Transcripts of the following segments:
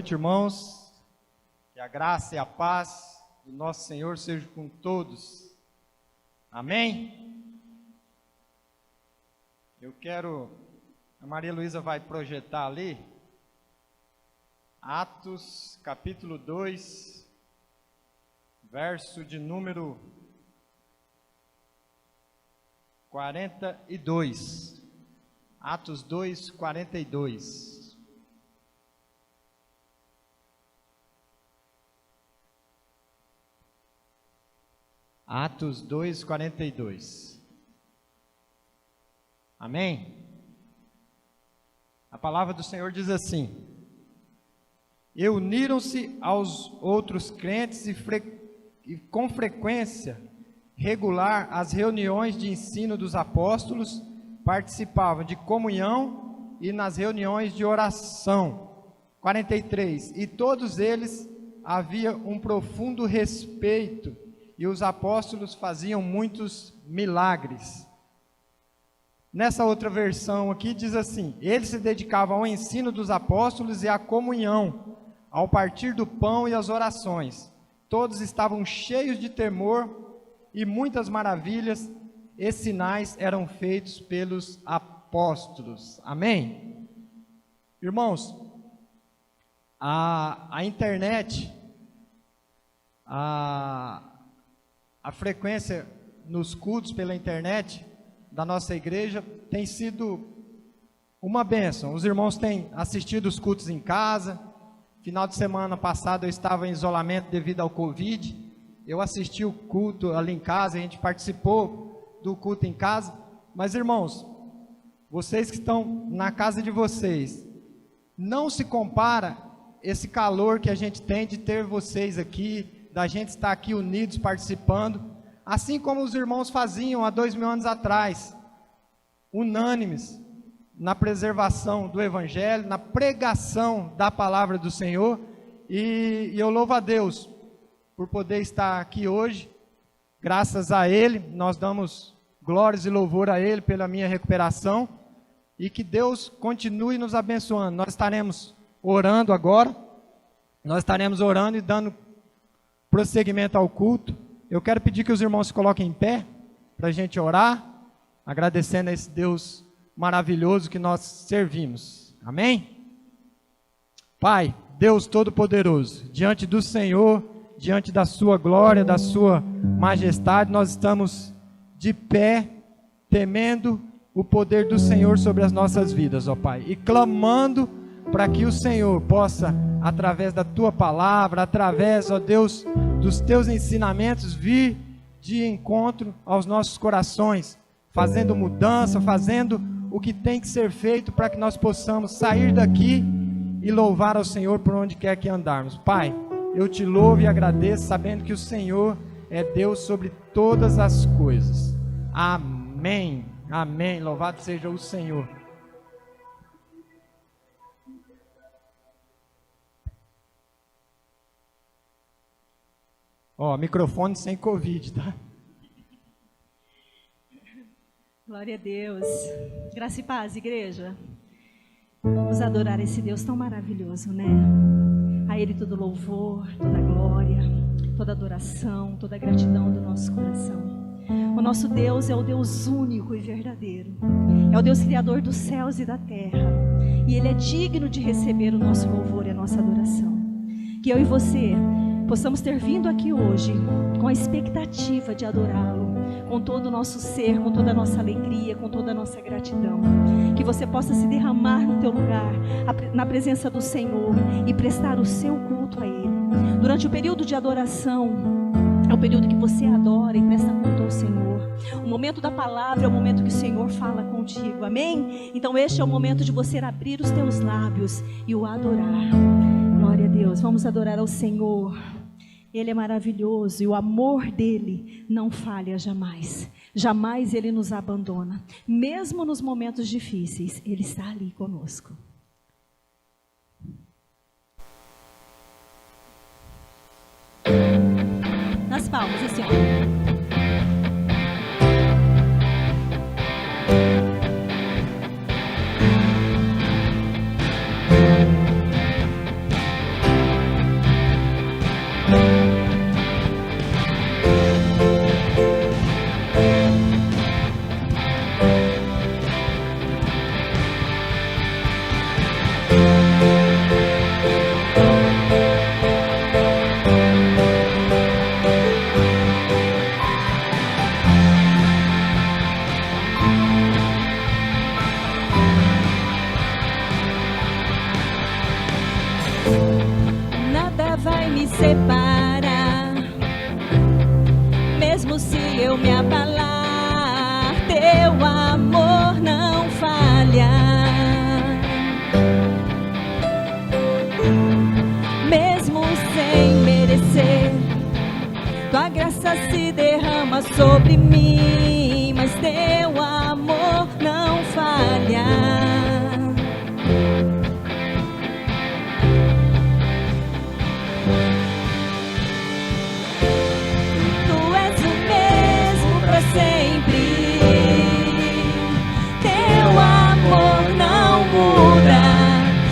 noite, irmãos. Que a graça e a paz do nosso Senhor sejam com todos. Amém? A Maria Luísa vai projetar ali, Atos capítulo 2, verso de número 42. Atos 2, 42. Atos 2, 42. Amém? A palavra do Senhor diz assim: e uniram-se aos outros crentes e com frequência regular às reuniões de ensino dos apóstolos, participavam de comunhão e nas reuniões de oração. 43. E todos eles havia um profundo respeito, e os apóstolos faziam muitos milagres. Nessa outra versão aqui diz assim: eles se dedicavam ao ensino dos apóstolos e à comunhão, ao partir do pão e às orações. Todos estavam cheios de temor, e muitas maravilhas e sinais eram feitos pelos apóstolos. Amém? Irmãos, a internet, a frequência nos cultos pela internet da nossa igreja tem sido uma bênção. Os irmãos têm assistido os cultos em casa. Final de semana passado eu estava em isolamento devido ao Covid. Eu assisti o culto ali em casa, a gente participou do culto em casa. Mas irmãos, vocês que estão na casa de vocês, não se compara esse calor que a gente tem de ter vocês aqui, da gente estar aqui unidos participando, assim como os irmãos faziam há 2000 anos atrás, unânimes na preservação do Evangelho, na pregação da palavra do Senhor. E eu louvo a Deus por poder estar aqui hoje. Graças a Ele, nós damos glórias e louvor a Ele pela minha recuperação, e que Deus continue nos abençoando. Nós estaremos orando agora, e dando prosseguimento ao culto. Eu quero pedir que os irmãos se coloquem em pé, para a gente orar, agradecendo a esse Deus maravilhoso que nós servimos. Amém? Pai, Deus Todo-Poderoso, diante do Senhor, diante da sua glória, da sua majestade, nós estamos de pé, temendo o poder do Senhor sobre as nossas vidas, ó Pai, e clamando para que o Senhor possa, através da tua palavra, através, ó Deus, dos teus ensinamentos, vir de encontro aos nossos corações, fazendo mudança, fazendo o que tem que ser feito para que nós possamos sair daqui e louvar ao Senhor por onde quer que andarmos. Pai, eu te louvo e agradeço, sabendo que o Senhor é Deus sobre todas as coisas. Amém. Amém. Louvado seja o Senhor. Ó, microfone sem Covid, tá? Glória a Deus. Graça e paz, igreja. Vamos adorar esse Deus tão maravilhoso, né? A Ele todo louvor, toda glória, toda adoração, toda gratidão do nosso coração. O nosso Deus é o Deus único e verdadeiro. É o Deus criador dos céus e da terra. E Ele é digno de receber o nosso louvor e a nossa adoração. Que eu e você possamos ter vindo aqui hoje com a expectativa de adorá-lo, com todo o nosso ser, com toda a nossa alegria, com toda a nossa gratidão. Que você possa se derramar no teu lugar, na presença do Senhor, e prestar o seu culto a Ele. Durante o período de adoração, é o período que você adora e presta culto ao Senhor. O momento da palavra é o momento que o Senhor fala contigo, amém? Então este é o momento de você abrir os teus lábios e o adorar. Glória a Deus, vamos adorar ao Senhor. Ele é maravilhoso e o amor dele não falha jamais. Jamais ele nos abandona. Mesmo nos momentos difíceis, ele está ali conosco. Nas palmas, assim, ó. Mesmo se eu me abalar, teu amor não falha. Mesmo sem merecer, tua graça se derrama sobre mim, mas teu amor não falha. Sempre, teu amor não muda.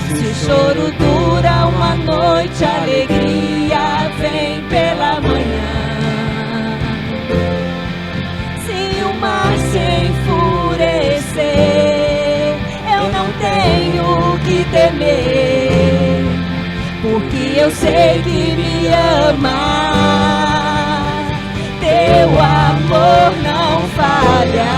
Se o choro dura uma noite, a alegria vem pela manhã. Se o mar se enfurecer, eu não tenho que temer, porque eu sei que me ama. Teu amor não falha.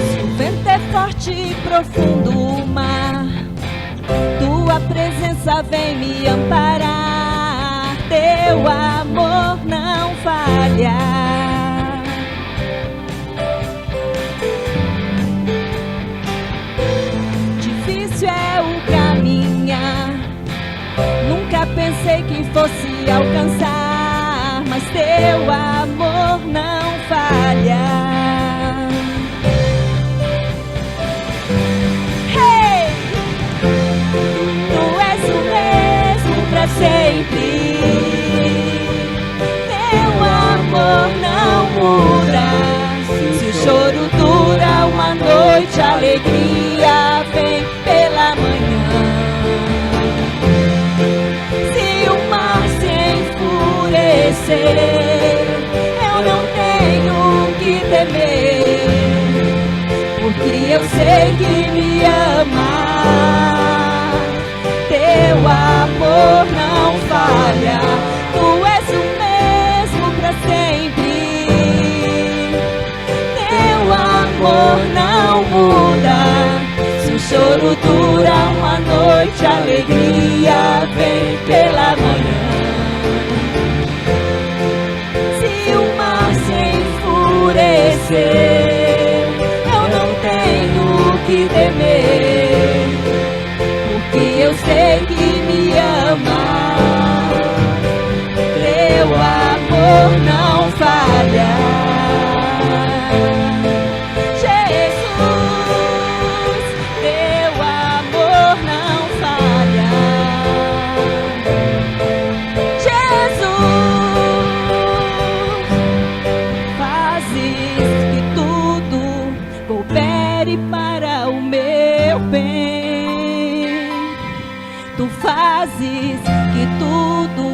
Se o vento é forte e profundo o mar, tua presença vem me amparar. Teu amor não falha. Difícil é o caminhar, nunca pensei que fosse alcançar, mas teu amor não falha. Hey! Tu és o mesmo pra sempre. Não muda. Se o choro dura uma noite, a alegria vem pela manhã. Se o mar se enfurecer, eu não tenho que temer, porque eu sei que me ama. Teu amor não falha. Tu és o sempre, teu amor não muda. Se o choro dura uma noite, a alegria vem pela manhã. Se o mar se enfurecer, eu não tenho que temer, porque eu sei que me ama. Teu amor não falha. Jesus, teu amor não falha. Jesus, fazes que tudo coopere para o meu bem. Tu fazes que tudo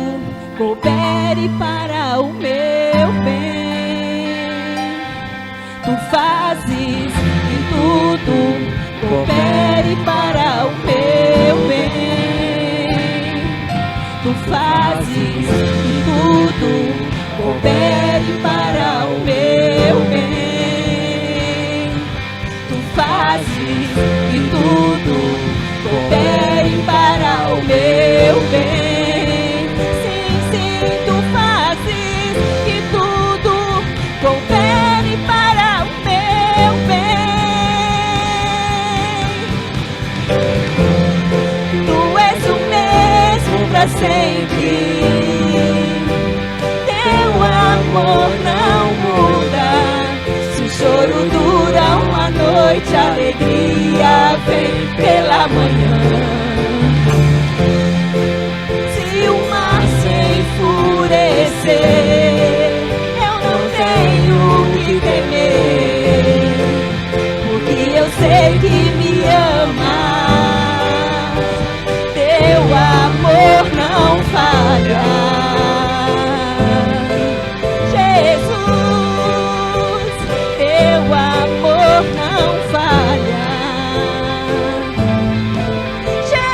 coopere para o meu bem. Tu fazes que tudo coopere para o meu bem. Tu fazes que tudo coopere para o meu bem. Tu fazes que tudo coopere para o meu bem. Coopere para o meu bem. Tu és o mesmo pra sempre. Teu amor não muda. Se o choro dura uma noite, a alegria vem pela manhã. Se o mar se enfurecer, temer, porque eu sei que me ama. Teu amor não falha. Jesus, teu amor não falha. Jesus,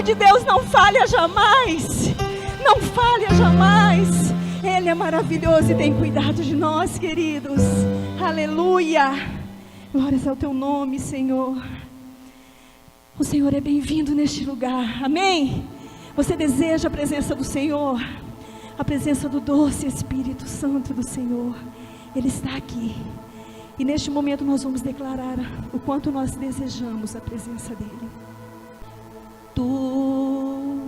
de Deus não falha jamais. Não falha jamais. Ele é maravilhoso e tem cuidado de nós, queridos. Aleluia. Glórias ao teu nome, Senhor. O Senhor é bem-vindo neste lugar. Amém? Você deseja a presença do Senhor? A presença do doce Espírito Santo do Senhor. Ele está aqui. E neste momento nós vamos declarar o quanto nós desejamos a presença dEle. Tu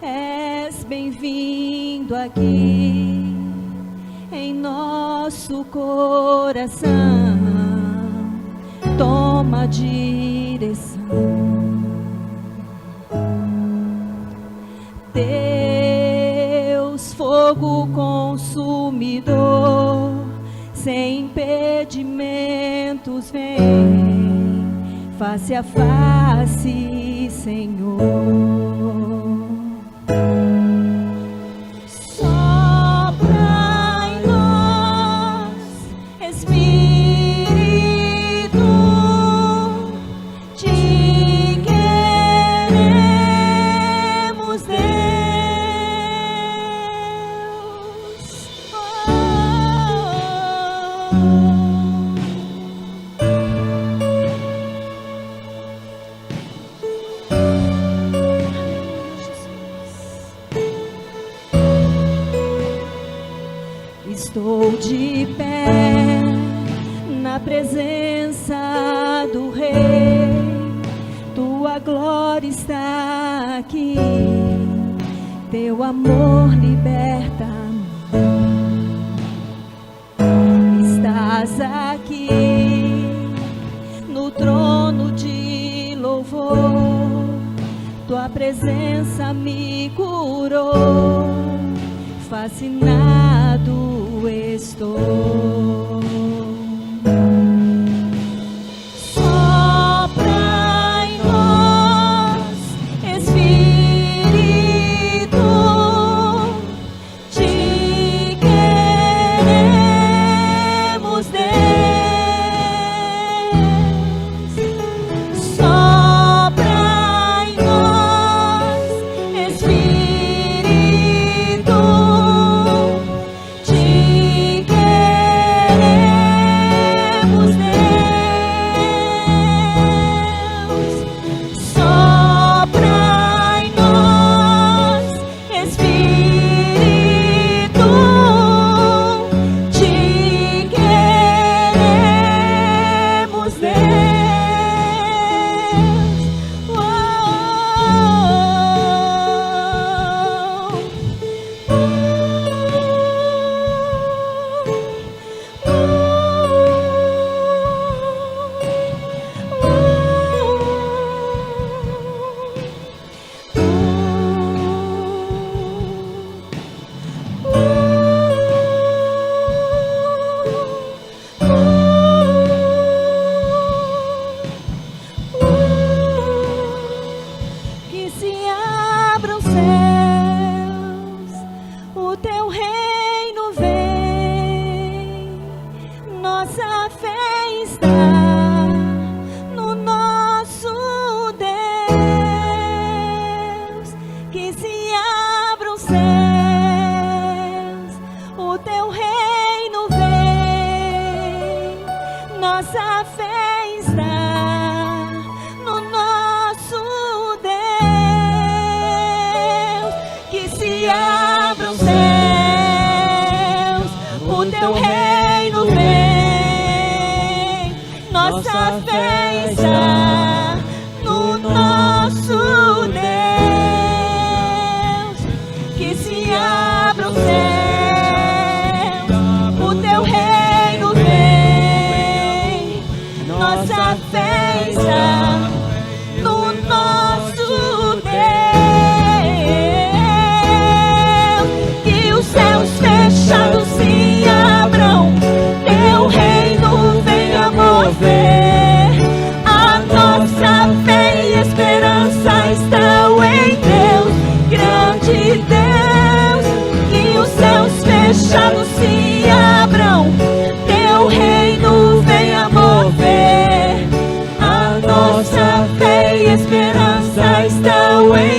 és bem-vindo aqui em nosso coração. Toma a direção. Deus, fogo consumidor, sem impedimentos vem, face a face, Senhor. Sopra em nós, Espírito, te queremos, Deus. Estou de pé na presença do Rei, tua glória está aqui, teu amor liberta-me. Estás aqui no trono de louvor, tua presença me curou, fascinado estou. Sopra em nós, Espírito, te queremos, Deus. Sopra em nós, Espírito, nossa fé está no nosso Deus. Que se abram os céus, o teu reino vem. Nossa fé está no nosso Deus. Que se abram os céus, o teu reino vem. Nossa fé está no nosso Deus. Que os céus fechados se abram, teu reino venha mover. A nossa fé e esperança estão em Deus, grande Deus. Que os céus fechados se abram, teu reino venha mover. A nossa fé e esperança estão em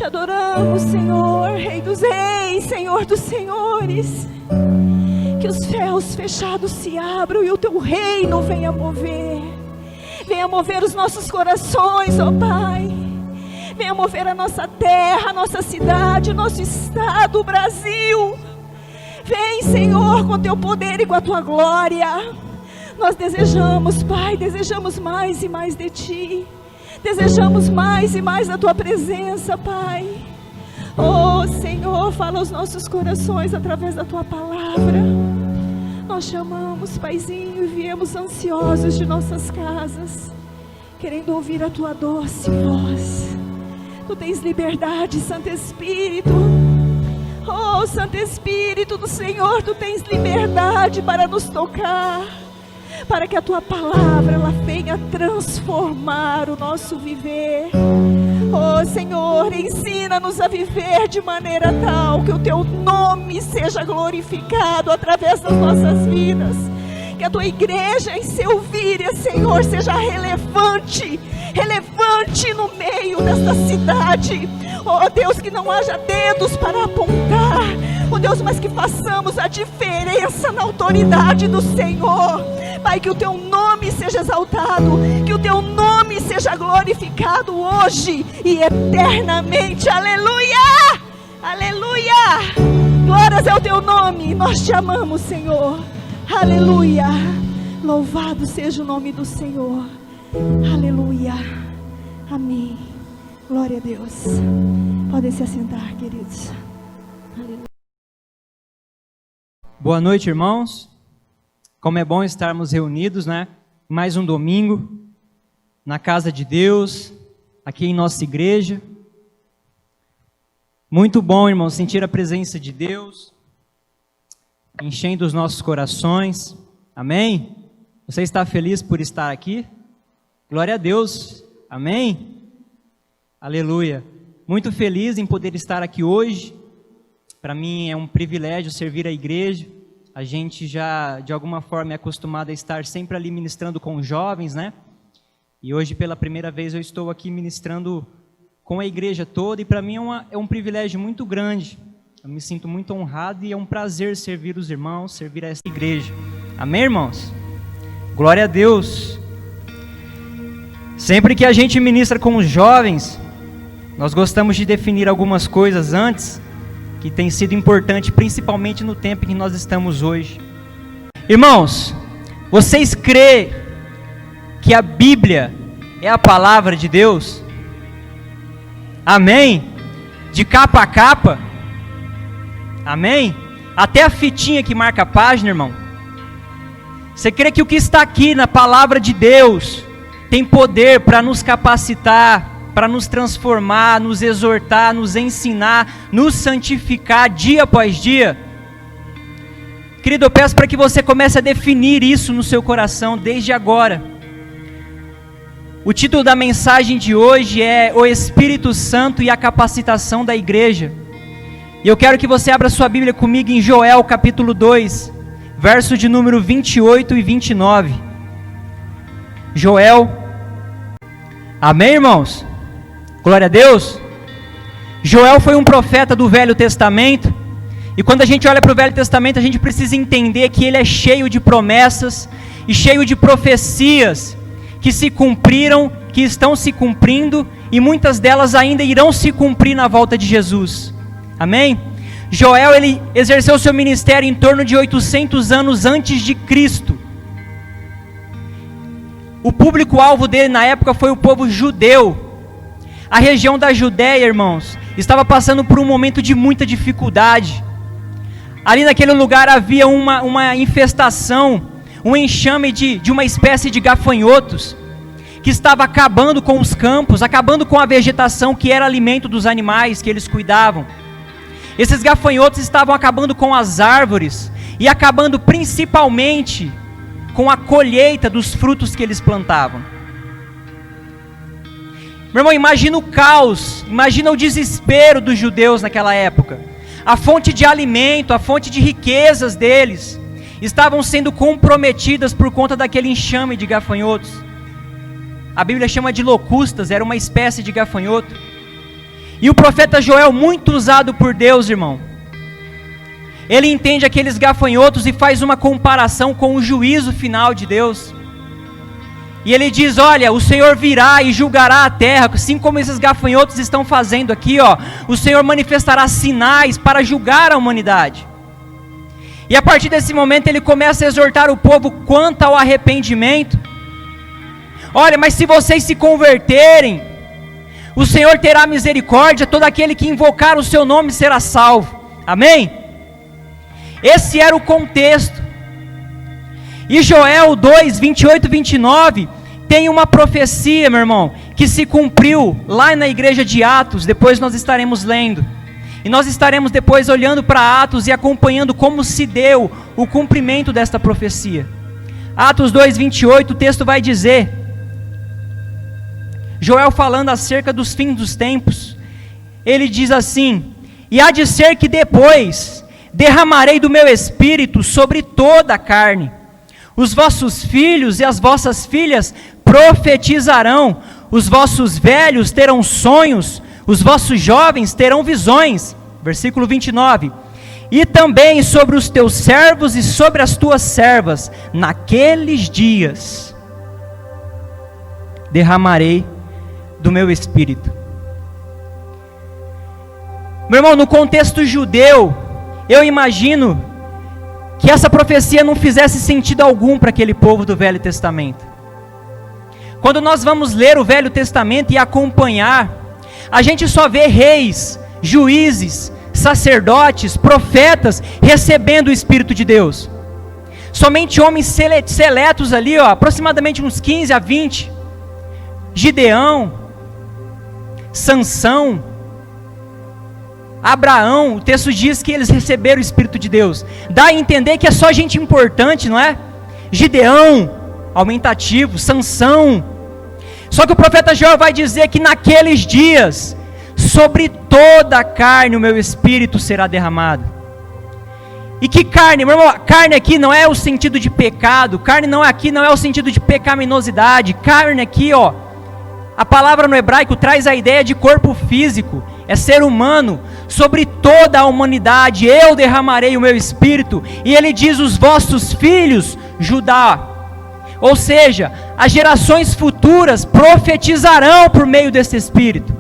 te adoramos, Senhor, Rei dos Reis, Senhor dos Senhores. Que os céus fechados se abram e o teu reino venha mover. Venha mover os nossos corações, ó Pai. Venha mover a nossa terra, a nossa cidade, o nosso estado, o Brasil. Vem, Senhor, com teu poder e com a tua glória. Nós desejamos, Pai, desejamos mais e mais de Ti. Desejamos mais e mais da Tua presença, Pai. Oh, Senhor, fala aos nossos corações através da Tua palavra. Nós chamamos, Paizinho, e viemos ansiosos de nossas casas, querendo ouvir a Tua doce voz. Tu tens liberdade, Santo Espírito. Oh, Santo Espírito do Senhor, Tu tens liberdade para nos tocar, para que a Tua palavra ela venha transformar o nosso viver. Oh, Senhor, ensina-nos a viver de maneira tal que o Teu nome seja glorificado através das nossas vidas. Que a Tua igreja, em seu vir, Senhor, seja relevante no meio desta cidade. Oh, Deus, que não haja dedos para apontar. Oh, Deus, mas que façamos a diferença na autoridade do Senhor. Pai, que o Teu nome seja exaltado, que o Teu nome seja glorificado hoje e eternamente. Aleluia! Aleluia! Glórias ao Teu nome, nós Te amamos, Senhor. Aleluia! Louvado seja o nome do Senhor. Aleluia! Amém. Glória a Deus. Podem se assentar, queridos. Aleluia. Boa noite, irmãos. Como é bom estarmos reunidos, né? Mais um domingo na casa de Deus, aqui em nossa igreja. Muito bom, irmãos, sentir a presença de Deus enchendo os nossos corações. Amém? Você está feliz por estar aqui? Glória a Deus. Amém? Aleluia. Muito feliz em poder estar aqui hoje. Para mim é um privilégio servir a igreja. A gente já, de alguma forma, é acostumado a estar sempre ali ministrando com os jovens, né? E hoje, pela primeira vez, eu estou aqui ministrando com a igreja toda. E para mim é um privilégio muito grande. Eu me sinto muito honrado e é um prazer servir os irmãos, servir a essa igreja. Amém, irmãos? Glória a Deus. Sempre que a gente ministra com os jovens, nós gostamos de definir algumas coisas antes, que tem sido importante, principalmente no tempo em que nós estamos hoje. Irmãos, vocês creem que a Bíblia é a palavra de Deus? Amém? De capa a capa? Amém? Até a fitinha que marca a página, irmão. Você crê que o que está aqui na palavra de Deus tem poder para nos capacitar, para nos transformar, nos exortar, nos ensinar, nos santificar dia após dia? Querido, eu peço para que você comece a definir isso no seu coração desde agora. O título da mensagem de hoje é O Espírito Santo e a Capacitação da Igreja. E eu quero que você abra sua Bíblia comigo em Joel capítulo 2, verso de número 28 e 29. Joel. Amém, irmãos? Glória a Deus. Joel foi um profeta do Velho Testamento, e quando a gente olha para o Velho Testamento, a gente precisa entender que ele é cheio de promessas e cheio de profecias que se cumpriram, que estão se cumprindo, e muitas delas ainda irão se cumprir na volta de Jesus. Amém? Joel, ele exerceu seu ministério em torno de 800 anos antes de Cristo. O público-alvo dele na época foi o povo judeu. A região da Judéia, irmãos, estava passando por um momento de muita dificuldade. Ali naquele lugar havia uma infestação, um enxame de uma espécie de gafanhotos, que estava acabando com os campos, acabando com a vegetação que era alimento dos animais que eles cuidavam. Esses gafanhotos estavam acabando com as árvores e acabando principalmente com a colheita dos frutos que eles plantavam. Meu irmão, imagina o caos, imagina o desespero dos judeus naquela época. A fonte de alimento, a fonte de riquezas deles estavam sendo comprometidas por conta daquele enxame de gafanhotos. A Bíblia chama de locustas, era uma espécie de gafanhoto. E o profeta Joel, muito usado por Deus, irmão, ele entende aqueles gafanhotos e faz uma comparação com o juízo final de Deus. E ele diz: olha, o Senhor virá e julgará a terra, assim como esses gafanhotos estão fazendo aqui, ó. O Senhor manifestará sinais para julgar a humanidade. E a partir desse momento ele começa a exortar o povo quanto ao arrependimento. Olha, mas se vocês se converterem, o Senhor terá misericórdia, todo aquele que invocar o seu nome será salvo. Amém? Esse era o contexto. E Joel 2, 28 e 29, tem uma profecia, meu irmão, que se cumpriu lá na igreja de Atos. Depois nós estaremos lendo. E nós estaremos depois olhando para Atos e acompanhando como se deu o cumprimento desta profecia. Atos 2, 28, o texto vai dizer, Joel falando acerca dos fins dos tempos, ele diz assim: e há de ser que depois derramarei do meu espírito sobre toda a carne. Os vossos filhos e as vossas filhas profetizarão, os vossos velhos terão sonhos, os vossos jovens terão visões. Versículo 29. E também sobre os teus servos e sobre as tuas servas, naqueles dias, derramarei do meu espírito. Meu irmão, no contexto judeu, eu imagino que essa profecia não fizesse sentido algum para aquele povo do Velho Testamento. Quando nós vamos ler o Velho Testamento e acompanhar, a gente só vê reis, juízes, sacerdotes, profetas recebendo o Espírito de Deus. Somente homens seletos ali, ó, aproximadamente uns 15 a 20. Gideão, Sansão, Abraão, o texto diz que eles receberam o Espírito de Deus. Dá a entender que é só gente importante, não é? Gideão, aumentativo, Sansão. Só que o profeta Joel vai dizer que naqueles dias, sobre toda a carne o meu Espírito será derramado. E que carne? Meu irmão, carne aqui não é o sentido de pecado, carne não é o sentido de pecaminosidade. Carne aqui, ó, a palavra no hebraico traz a ideia de corpo físico, é ser humano. Sobre toda a humanidade eu derramarei o meu Espírito. E ele diz: os vossos filhos, Judá. Ou seja, as gerações futuras profetizarão por meio desse Espírito.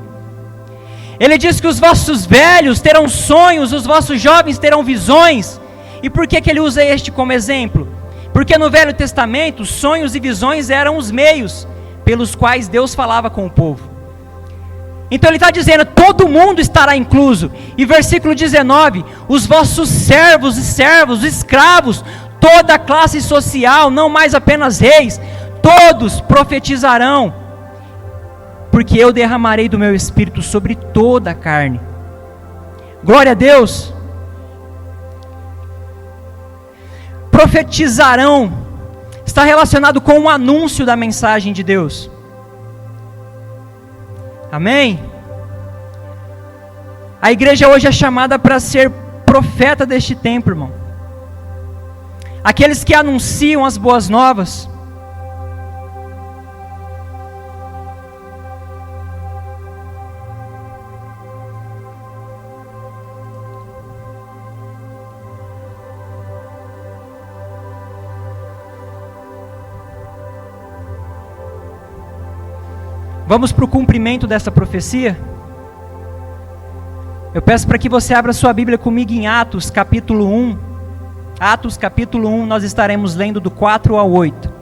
Ele diz que os vossos velhos terão sonhos, os vossos jovens terão visões. E por que ele usa este como exemplo? Porque no Velho Testamento, sonhos e visões eram os meios pelos quais Deus falava com o povo. Então ele está dizendo, todo mundo estará incluso. E versículo 19, os vossos servos e servos, escravos, toda a classe social, não mais apenas reis, todos profetizarão, porque eu derramarei do meu Espírito sobre toda a carne. Glória a Deus. Profetizarão está relacionado com o anúncio da mensagem de Deus. Amém? A igreja hoje é chamada para ser profeta deste tempo, irmão. Aqueles que anunciam as boas novas. Vamos para o cumprimento dessa profecia? Eu peço para que você abra sua Bíblia comigo em Atos capítulo 1. Atos capítulo 1, nós estaremos lendo do 4 ao 8.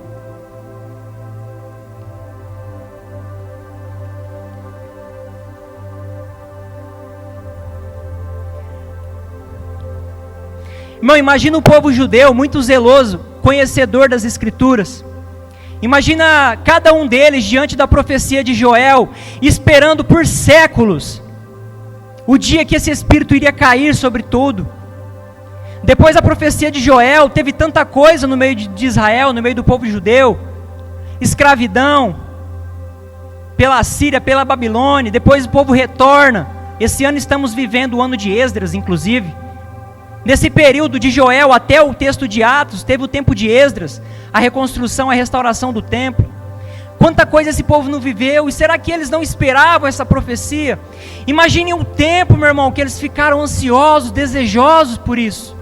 Irmão, imagina o povo judeu muito zeloso, conhecedor das Escrituras. Imagina cada um deles diante da profecia de Joel, esperando por séculos o dia que esse Espírito iria cair sobre tudo. Depois da profecia de Joel, teve tanta coisa no meio de Israel, no meio do povo judeu. Escravidão, pela Assíria, pela Babilônia, depois o povo retorna. Esse ano estamos vivendo o ano de Esdras, inclusive. Nesse período de Joel até o texto de Atos, teve o tempo de Esdras, a reconstrução, a restauração do templo. quanta coisa esse povo não viveu, e será que eles não esperavam essa profecia? Imaginem o tempo, meu irmão, que eles ficaram ansiosos, desejosos por isso.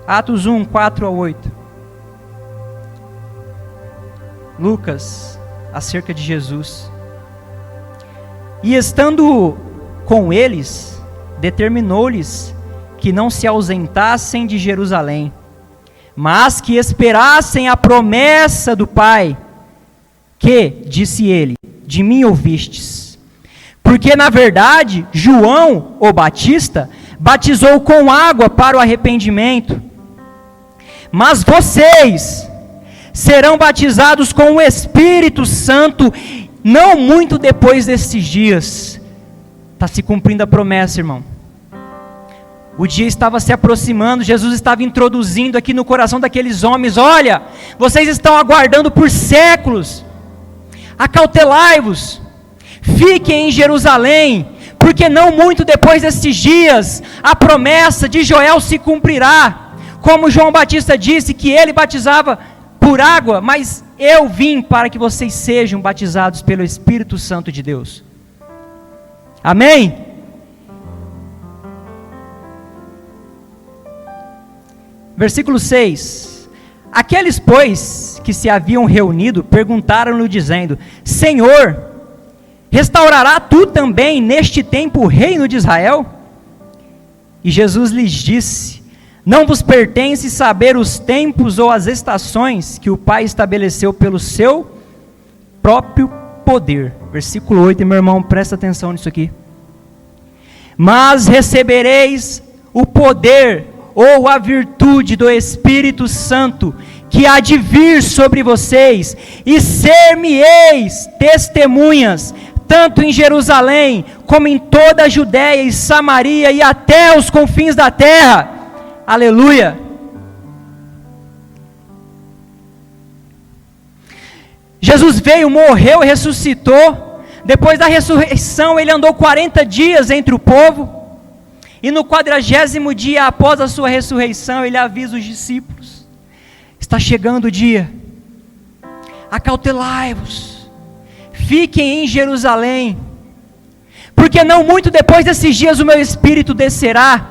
Atos 1, 4 a 8. Lucas, acerca de Jesus. E estando com eles, determinou-lhes que não se ausentassem de Jerusalém, mas que esperassem a promessa do Pai, que, disse ele, de mim ouvistes. Porque na verdade, João, o Batista, batizou com água para o arrependimento, mas vocês serão batizados com o Espírito Santo, não muito depois desses dias. Está se cumprindo a promessa, irmão. O dia estava se aproximando, Jesus estava introduzindo aqui no coração daqueles homens: olha, vocês estão aguardando por séculos, acautelai-vos, fiquem em Jerusalém, porque não muito depois desses dias, a promessa de Joel se cumprirá. Como João Batista disse que ele batizava por água, mas eu vim para que vocês sejam batizados pelo Espírito Santo de Deus. Amém? Versículo 6. Aqueles, pois, que se haviam reunido, perguntaram-lhe dizendo: Senhor, restaurará tu também neste tempo o reino de Israel? E Jesus lhes disse: não vos pertence saber os tempos ou as estações que o Pai estabeleceu pelo seu próprio poder. Versículo 8, meu irmão, presta atenção nisso aqui. Mas recebereis o poder ou a virtude do Espírito Santo, que há de vir sobre vocês, e ser-me-eis testemunhas, tanto em Jerusalém, como em toda a Judéia e Samaria, e até os confins da terra. Aleluia. Jesus veio, morreu e ressuscitou. Depois da ressurreição, ele andou 40 dias entre o povo, e no 40º dia após a sua ressurreição, ele avisa os discípulos: está chegando o dia, acautelai-vos, fiquem em Jerusalém, porque não muito depois desses dias o meu Espírito descerá.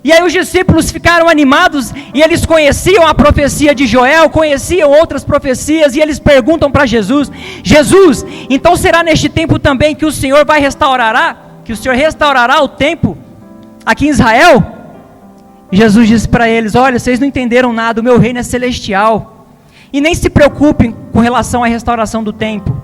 E aí os discípulos ficaram animados, e eles conheciam a profecia de Joel, conheciam outras profecias, e eles perguntam para Jesus: Jesus, então será neste tempo também que o Senhor restaurará o templo aqui em Israel? E Jesus disse para eles: olha, vocês não entenderam nada, o meu reino é celestial, e nem se preocupem com relação à restauração do templo,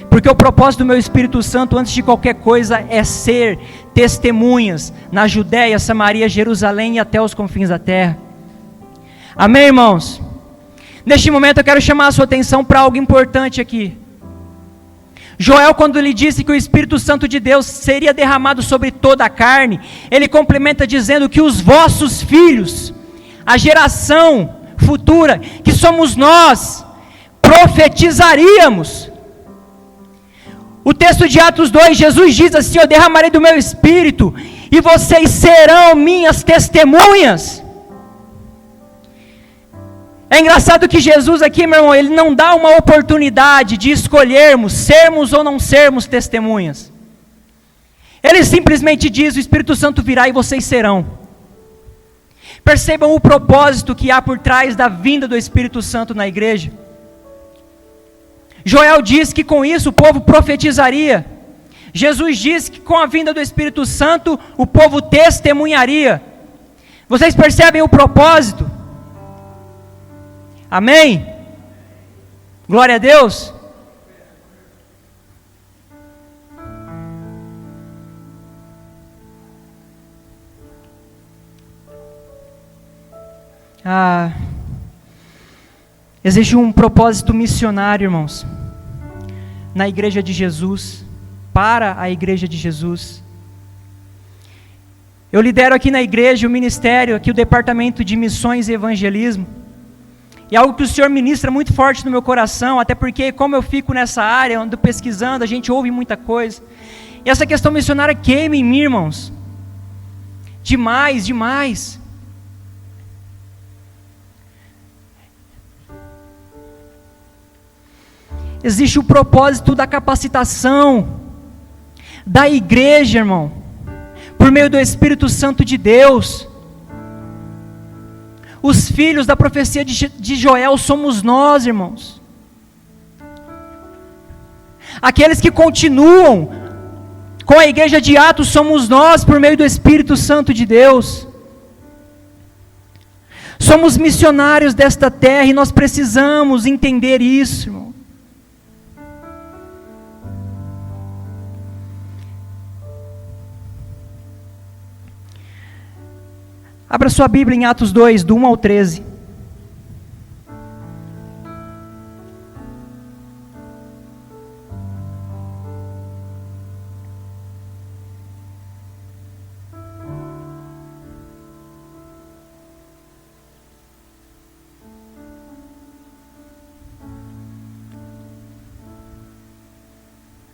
porque o propósito do meu Espírito Santo, antes de qualquer coisa, é ser testemunhas na Judéia, Samaria, Jerusalém e até os confins da terra. Amém, irmãos? Neste momento eu quero chamar a sua atenção para algo importante aqui. Joel, quando ele disse que o Espírito Santo de Deus seria derramado sobre toda a carne, ele complementa dizendo que os vossos filhos, a geração futura, que somos nós, profetizaríamos. O texto de Atos 2, Jesus diz assim: eu derramarei do meu Espírito, e vocês serão minhas testemunhas. É engraçado que Jesus aqui, meu irmão, ele não dá uma oportunidade de escolhermos, sermos ou não sermos testemunhas. Ele simplesmente diz: o Espírito Santo virá e vocês serão. Percebam o propósito que há por trás da vinda do Espírito Santo na igreja. Joel diz que com isso o povo profetizaria. Jesus diz que com a vinda do Espírito Santo o povo testemunharia. Vocês percebem o propósito? Amém? Glória a Deus. Existe um propósito missionário, irmãos, na igreja de Jesus, para a igreja de Jesus. Eu lidero aqui na igreja o ministério, aqui o departamento de missões e evangelismo, e algo que o Senhor ministra muito forte no meu coração, até porque como eu fico nessa área, ando pesquisando, a gente ouve muita coisa, e essa questão missionária queima em mim, irmãos, demais, demais. existe o propósito da capacitação da igreja, irmão, por meio do Espírito Santo de Deus. Os filhos da profecia de Joel somos nós, irmãos. Aqueles que continuam com a igreja de Atos somos nós, por meio do Espírito Santo de Deus. Somos missionários desta terra e nós precisamos entender isso, irmão. Abra sua Bíblia em Atos 2, do 1 ao 13.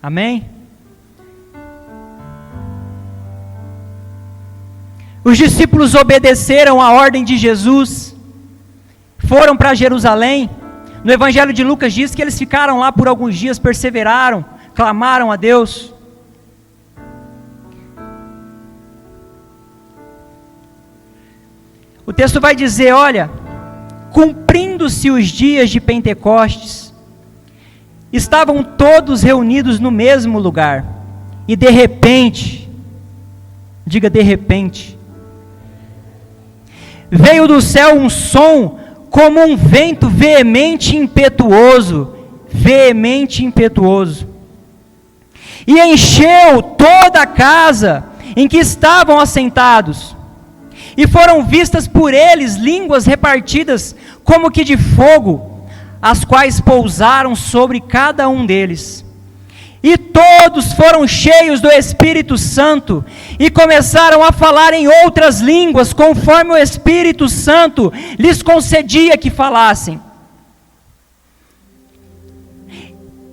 Amém? Os discípulos obedeceram à ordem de Jesus, foram para Jerusalém. No Evangelho de Lucas diz que eles ficaram lá por alguns dias, perseveraram, clamaram a Deus. O texto vai dizer, olha, cumprindo-se os dias de Pentecostes, estavam todos reunidos no mesmo lugar, e de repente, diga de repente, veio do céu um som como um vento veemente e impetuoso, e encheu toda a casa em que estavam assentados, e foram vistas por eles línguas repartidas como que de fogo, as quais pousaram sobre cada um deles. E todos foram cheios do Espírito Santo, e começaram a falar em outras línguas, conforme o Espírito Santo lhes concedia que falassem.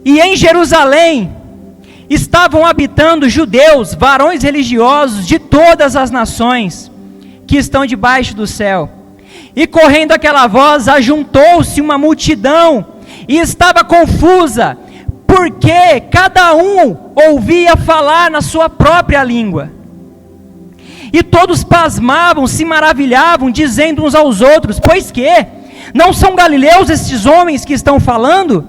E em Jerusalém estavam habitando judeus, varões religiosos de todas as nações, que estão debaixo do céu. E correndo aquela voz, ajuntou-se uma multidão, e estava confusa, porque cada um ouvia falar na sua própria língua. E todos pasmavam, se maravilhavam, dizendo uns aos outros, pois que? Não são galileus estes homens que estão falando?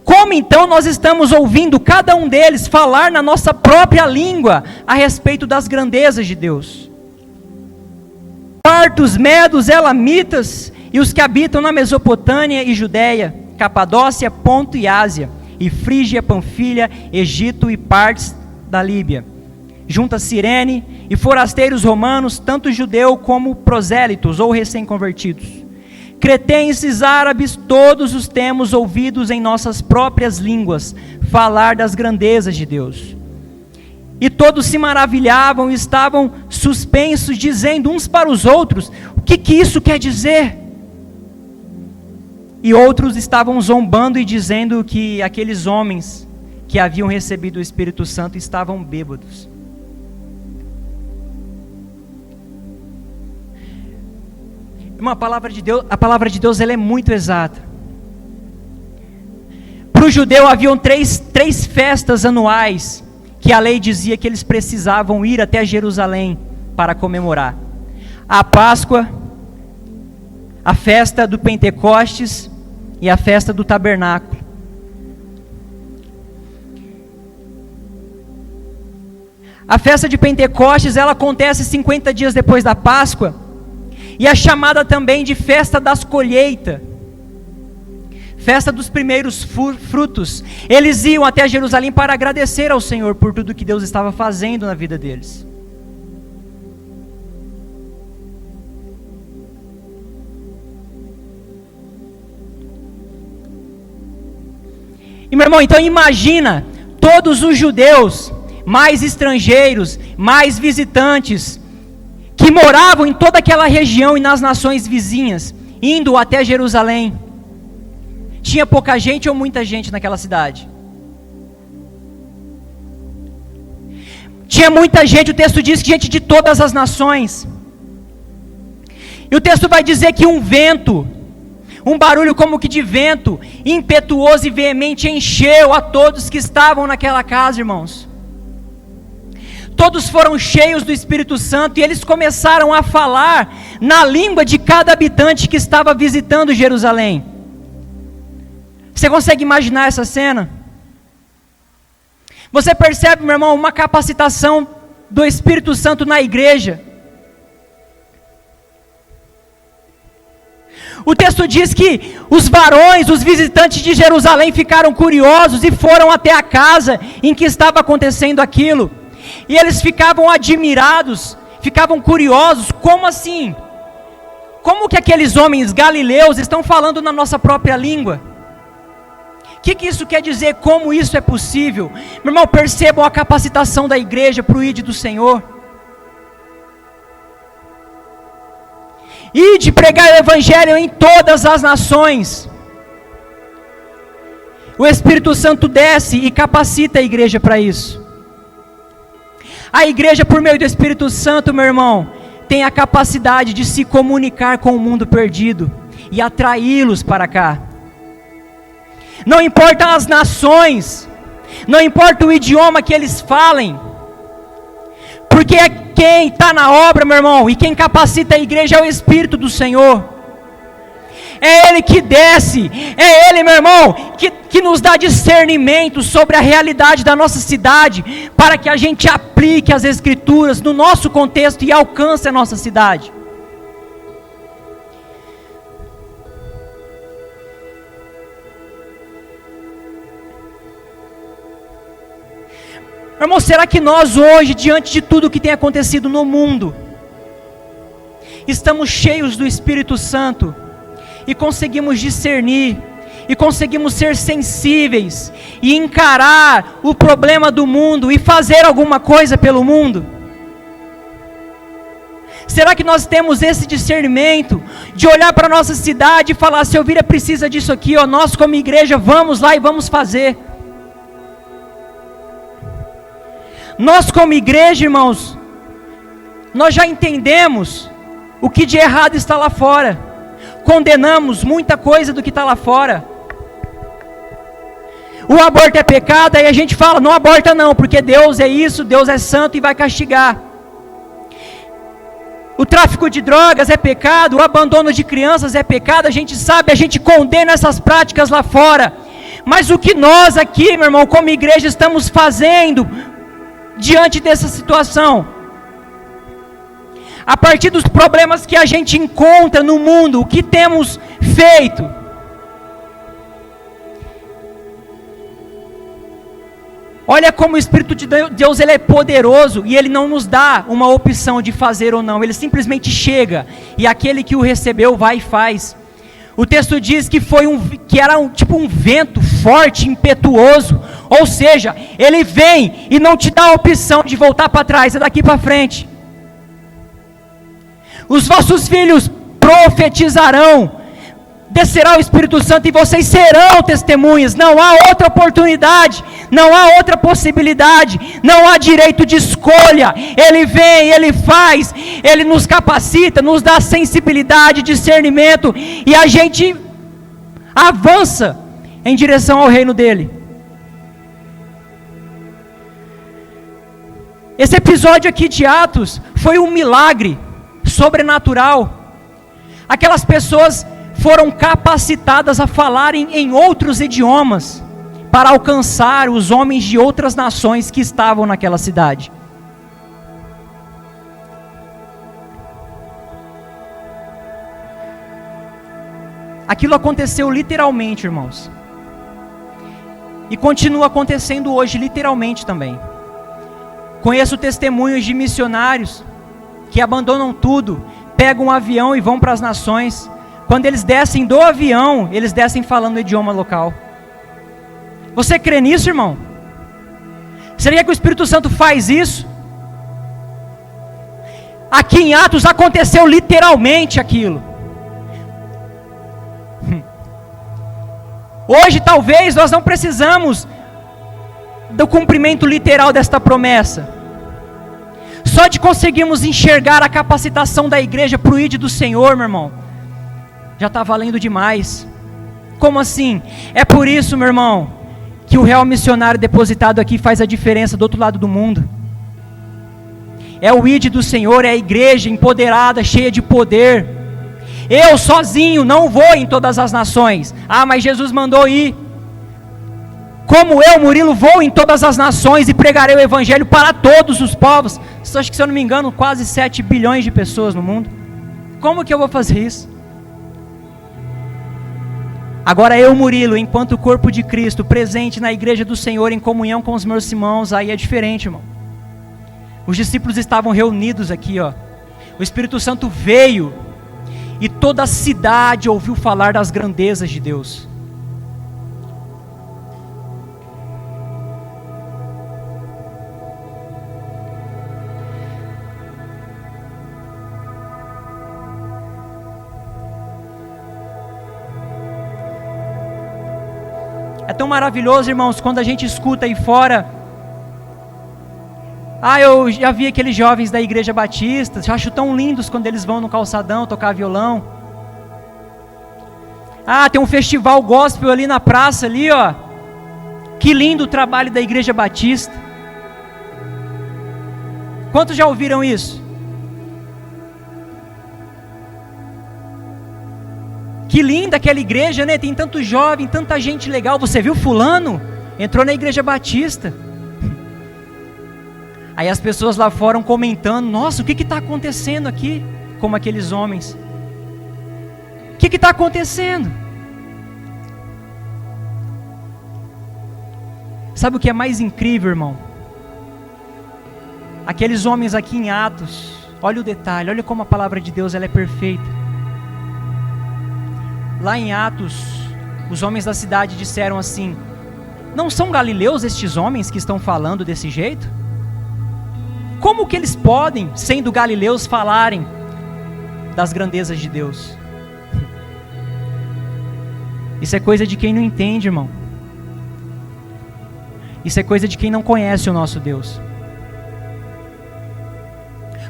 Como então nós estamos ouvindo cada um deles falar na nossa própria língua, a respeito das grandezas de Deus? Partos, medos, elamitas, e os que habitam na Mesopotâmia e Judéia, Capadócia, Ponto e Ásia, e Frígia, Panfilha, Egito e partes da Líbia, junto a Cirene, e forasteiros romanos, tanto judeu como prosélitos ou recém-convertidos, cretenses, árabes, todos os temos ouvidos em nossas próprias línguas falar das grandezas de Deus. E todos se maravilhavam e estavam suspensos, dizendo uns para os outros, o que isso quer dizer? E outros estavam zombando e dizendo que aqueles homens que haviam recebido o Espírito Santo estavam bêbados. A palavra de Deus ela é muito exata. Para o judeu haviam três festas anuais, que a lei dizia que eles precisavam ir até Jerusalém para comemorar. A Páscoa, a festa do Pentecostes e a festa do Tabernáculo. A festa de Pentecostes, ela acontece 50 dias depois da Páscoa, e é chamada também de festa das colheitas, festa dos primeiros frutos. Eles iam até Jerusalém para agradecer ao Senhor por tudo que Deus estava fazendo na vida deles. E meu irmão, então imagina todos os judeus, mais estrangeiros, mais visitantes, que moravam em toda aquela região e nas nações vizinhas, indo até Jerusalém. Tinha pouca gente ou muita gente naquela cidade? Tinha muita gente, o texto diz que gente de todas as nações. E o texto vai dizer que um vento Um barulho como que de vento, impetuoso e veemente, encheu a todos que estavam naquela casa, irmãos. Todos foram cheios do Espírito Santo e eles começaram a falar na língua de cada habitante que estava visitando Jerusalém. Você consegue imaginar essa cena? Você percebe, meu irmão, uma capacitação do Espírito Santo na igreja. O texto diz que os varões, os visitantes de Jerusalém ficaram curiosos e foram até a casa em que estava acontecendo aquilo. E eles ficavam admirados, ficavam curiosos, como assim? Como que aqueles homens galileus estão falando na nossa própria língua? O que isso quer dizer? Como isso é possível? Meu irmão, percebam a capacitação da igreja para o ID do Senhor. E de pregar o evangelho em todas as nações. O Espírito Santo desce e capacita a igreja para isso. A igreja, por meio do Espírito Santo, meu irmão, tem a capacidade de se comunicar com o mundo perdido e atraí-los para cá. Não importa as nações, não importa o idioma que eles falem, porque é quem está na obra, meu irmão, e quem capacita a igreja é o Espírito do Senhor. É Ele que desce, é Ele, meu irmão, que nos dá discernimento sobre a realidade da nossa cidade, para que a gente aplique as Escrituras no nosso contexto e alcance a nossa cidade. Meu irmão, será que nós hoje, diante de tudo que tem acontecido no mundo, estamos cheios do Espírito Santo e conseguimos discernir, e conseguimos ser sensíveis e encarar o problema do mundo e fazer alguma coisa pelo mundo? Será que nós temos esse discernimento de olhar para a nossa cidade e falar: se Elvira precisa disso aqui, ó, nós como igreja vamos lá e vamos fazer? Nós como igreja, irmãos, nós já entendemos o que de errado está lá fora, condenamos muita coisa do que está lá fora. O aborto é pecado, aí a gente fala: não aborta não, porque Deus é isso, Deus é santo e vai castigar. O tráfico de drogas é pecado, o abandono de crianças é pecado, a gente sabe, a gente condena essas práticas lá fora. Mas o que nós aqui, meu irmão, como igreja estamos fazendo diante dessa situação? A partir dos problemas que a gente encontra no mundo, o que temos feito? Olha como o Espírito de Deus, ele é poderoso, e ele não nos dá uma opção de fazer ou não, ele simplesmente chega, e aquele que o recebeu vai e faz. O texto diz que era tipo um vento forte, impetuoso, ou seja, ele vem e não te dá a opção de voltar para trás, é daqui para frente. Os vossos filhos profetizarão, descerá o Espírito Santo e vocês serão testemunhas. Não há outra oportunidade, não há outra possibilidade, não há direito de escolha. Ele vem, Ele faz, Ele nos capacita, nos dá sensibilidade, discernimento, e a gente avança em direção ao reino dEle. Esse episódio aqui de Atos foi um milagre sobrenatural. Aquelas pessoas foram capacitadas a falarem em outros idiomas para alcançar os homens de outras nações que estavam naquela cidade. Aquilo aconteceu literalmente, irmãos, e continua acontecendo hoje literalmente também. Conheço testemunhos de missionários que abandonam tudo, pegam um avião e vão para as nações. Quando eles descem do avião, eles descem falando o idioma local. Você crê nisso, irmão? Seria que o Espírito Santo faz isso? Aqui em Atos aconteceu literalmente aquilo. Hoje talvez nós não precisamos do cumprimento literal desta promessa. Só de conseguirmos enxergar a capacitação da igreja para o ID do Senhor, meu irmão, já está valendo demais. Como assim? É por isso, meu irmão, que o real missionário depositado aqui faz a diferença do outro lado do mundo. É o ID do Senhor, é a igreja empoderada, cheia de poder. Eu sozinho não vou em todas as nações. Ah, mas Jesus mandou ir. Como eu, Murilo, vou em todas as nações e pregarei o evangelho para todos os povos. Acho que, se eu não me engano, quase 7 bilhões de pessoas no mundo. Como que eu vou fazer isso? Agora eu, Murilo, enquanto corpo de Cristo, presente na igreja do Senhor, em comunhão com os meus irmãos, aí é diferente, irmão. Os discípulos estavam reunidos aqui, ó. O Espírito Santo veio e toda a cidade ouviu falar das grandezas de Deus. É tão maravilhoso, irmãos, quando a gente escuta aí fora. Ah, eu já vi aqueles jovens da igreja batista, eu acho tão lindos quando eles vão no calçadão tocar violão. Ah, tem um festival gospel ali na praça ali, ó. Que lindo o trabalho da igreja batista. Quantos já ouviram isso? Que linda aquela igreja, né? Tem tanto jovem, tanta gente legal. Você viu fulano? Entrou na igreja batista. Aí as pessoas lá fora comentando: nossa, o que está acontecendo aqui? Como aqueles homens. O que está acontecendo? Sabe o que é mais incrível, irmão? Aqueles homens aqui em Atos, olha o detalhe, olha como a palavra de Deus ela é perfeita. Lá em Atos, os homens da cidade disseram assim: não são galileus estes homens que estão falando desse jeito? Como que eles podem, sendo galileus, falarem das grandezas de Deus? Isso é coisa de quem não entende, irmão. Isso é coisa de quem não conhece o nosso Deus.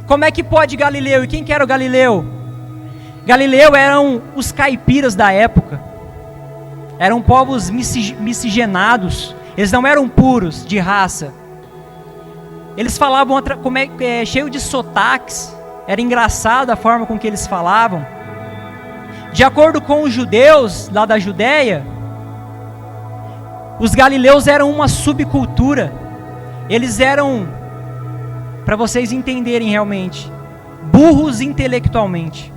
Como é que pode Galileu? E quem que era o Galileu? Galileu eram os caipiras da época. Eram povos miscigenados. Eles não eram puros de raça. Eles falavam cheio de sotaques. Era engraçado a forma com que eles falavam. De acordo com os judeus lá da Judéia, os galileus eram uma subcultura. Eles eram, para vocês entenderem realmente, burros intelectualmente.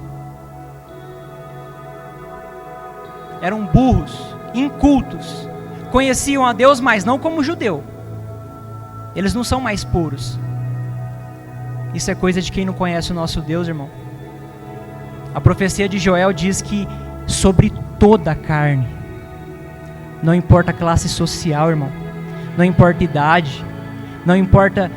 Eram burros, incultos. Conheciam a Deus, mas não como judeu. Eles não são mais puros. Isso é coisa de quem não conhece o nosso Deus, irmão. A profecia de Joel diz que sobre toda a carne, não importa a classe social, irmão, não importa a idade, não importa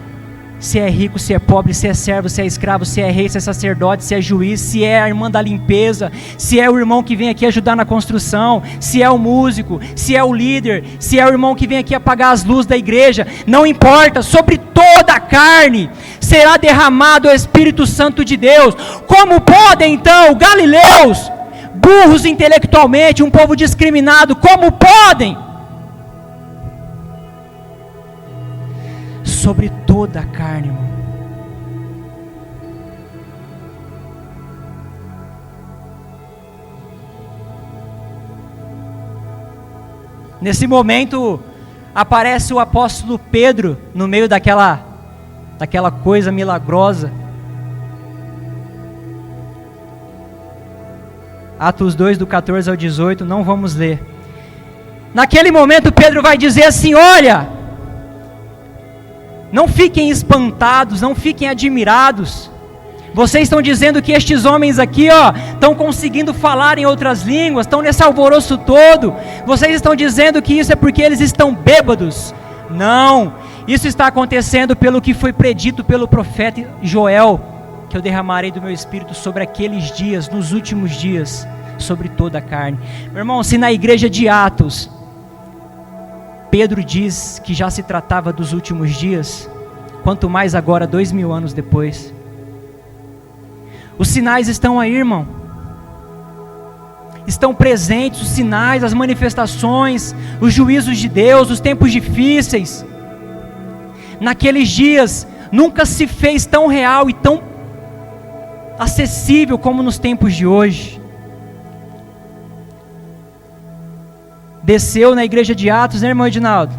se é rico, se é pobre, se é servo, se é escravo, se é rei, se é sacerdote, se é juiz, se é a irmã da limpeza, se é o irmão que vem aqui ajudar na construção, se é o músico, se é o líder, se é o irmão que vem aqui apagar as luzes da igreja, não importa, sobre toda a carne será derramado o Espírito Santo de Deus. Como podem então galileus, burros intelectualmente, um povo discriminado, como podem? Sobre toda a carne, irmão. Nesse momento aparece o apóstolo Pedro no meio daquela coisa milagrosa. Atos 2, do 14 ao 18, não vamos ler. Naquele momento Pedro vai dizer assim: olha, não fiquem espantados, não fiquem admirados. Vocês estão dizendo que estes homens aqui, ó, estão conseguindo falar em outras línguas, estão nesse alvoroço todo. Vocês estão dizendo que isso é porque eles estão bêbados. Não, isso está acontecendo pelo que foi predito pelo profeta Joel, que eu derramarei do meu espírito sobre aqueles dias, nos últimos dias, sobre toda a carne. Meu irmão, se na igreja de Atos Pedro diz que já se tratava dos últimos dias, quanto mais agora, 2000 anos depois. Os sinais estão aí, irmão. estão presentes os sinais, as manifestações, os juízos de Deus, os tempos difíceis. Naqueles dias, nunca se fez tão real e tão acessível como nos tempos de hoje. Desceu na igreja de Atos, né, irmão Edinaldo?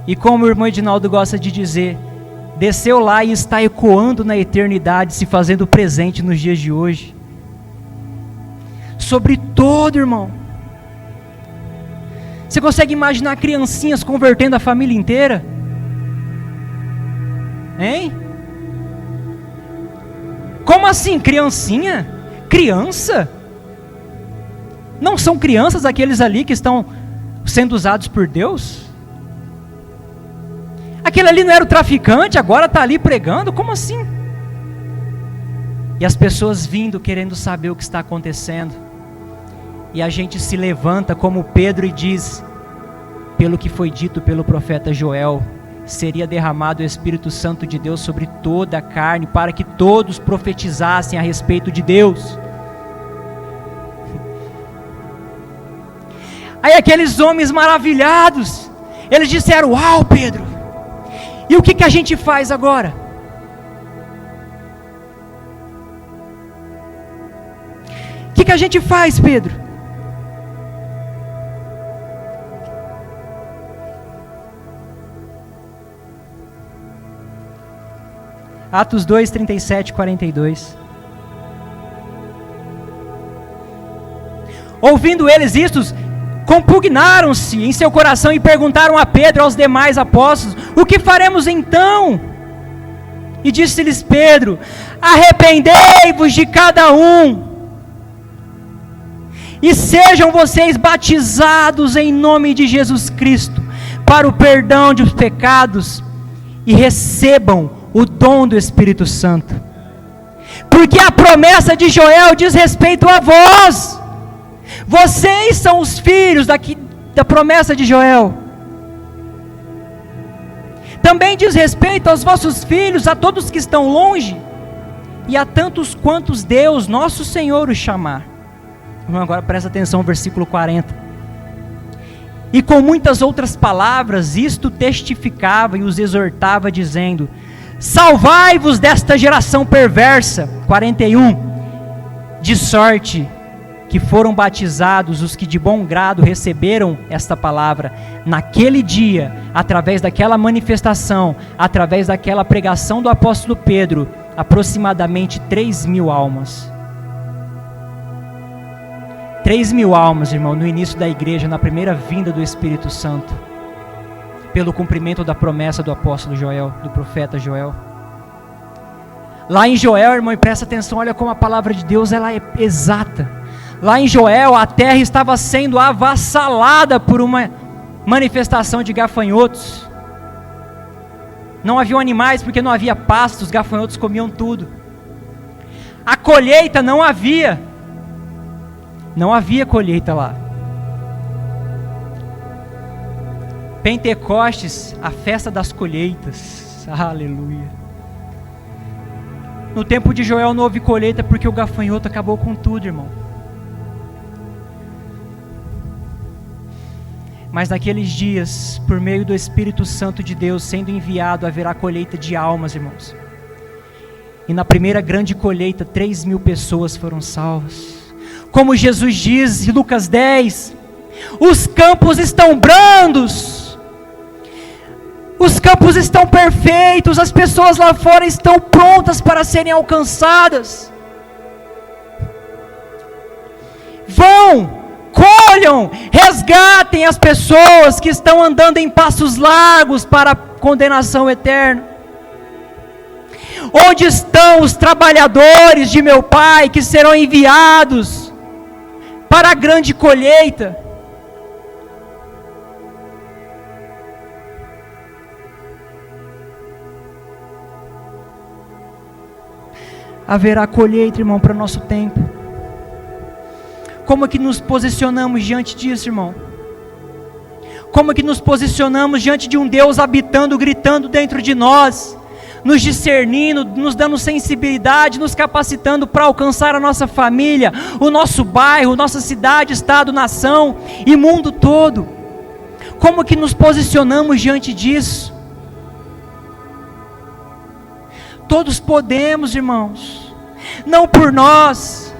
E como o irmão Edinaldo gosta de dizer, desceu lá e está ecoando na eternidade, se fazendo presente nos dias de hoje. Sobre todo, irmão. Você consegue imaginar criancinhas convertendo a família inteira? Hein? Como assim, criancinha? Criança? Não são crianças aqueles ali que estão sendo usados por Deus? Aquele ali não era o traficante, agora está ali pregando? Como assim? E as pessoas vindo, querendo saber o que está acontecendo. E a gente se levanta como Pedro e diz, pelo que foi dito pelo profeta Joel, seria derramado o Espírito Santo de Deus sobre toda a carne, para que todos profetizassem a respeito de Deus. Aí aqueles homens maravilhados, eles disseram, uau Pedro, e o que a gente faz agora? O que a gente faz, Pedro? Atos 2, 37 e 42. Ouvindo eles isto, compugnaram-se em seu coração e perguntaram a Pedro e aos demais apóstolos, o que faremos então? E disse-lhes Pedro, arrependei-vos de cada um, e sejam vocês batizados em nome de Jesus Cristo, para o perdão dos pecados, e recebam o dom do Espírito Santo, porque a promessa de Joel diz respeito a vós. Vocês são os filhos da promessa de Joel. Também diz respeito aos vossos filhos, a todos que estão longe, e a tantos quantos Deus, nosso Senhor, os chamar. Agora presta atenção no versículo 40. E com muitas outras palavras, isto testificava e os exortava, dizendo, salvai-vos desta geração perversa. 41. De sorte que foram batizados os que de bom grado receberam esta palavra, naquele dia, através daquela manifestação, através daquela pregação do apóstolo Pedro, aproximadamente 3.000 almas. 3.000 almas, irmão, no início da igreja, na primeira vinda do Espírito Santo, pelo cumprimento da promessa do apóstolo Joel, do profeta Joel. Lá em Joel, irmão, e presta atenção, olha como a palavra de Deus ela é exata. Lá em Joel, a terra estava sendo avassalada por uma manifestação de gafanhotos. Não haviam animais porque não havia pasto, os gafanhotos comiam tudo. A colheita não havia. Não havia colheita lá. Pentecostes, a festa das colheitas. Aleluia. No tempo de Joel não houve colheita porque o gafanhoto acabou com tudo, irmão. Mas naqueles dias, por meio do Espírito Santo de Deus sendo enviado, haverá colheita de almas, irmãos. E na primeira grande colheita, 3.000 pessoas foram salvas. Como Jesus diz em Lucas 10, os campos estão brandos, os campos estão perfeitos, as pessoas lá fora estão prontas para serem alcançadas. Vão! Colham, resgatem as pessoas que estão andando em passos largos para a condenação eterna. Onde estão os trabalhadores de meu Pai que serão enviados para a grande colheita? Haverá colheita, irmão, para o nosso tempo. Como é que nos posicionamos diante disso, irmão? Como é que nos posicionamos diante de um Deus habitando, gritando dentro de nós? nos discernindo, nos dando sensibilidade, nos capacitando para alcançar a nossa família, o nosso bairro, nossa cidade, estado, nação e mundo todo. Como que nos posicionamos diante disso? Todos podemos, irmãos, não por nós.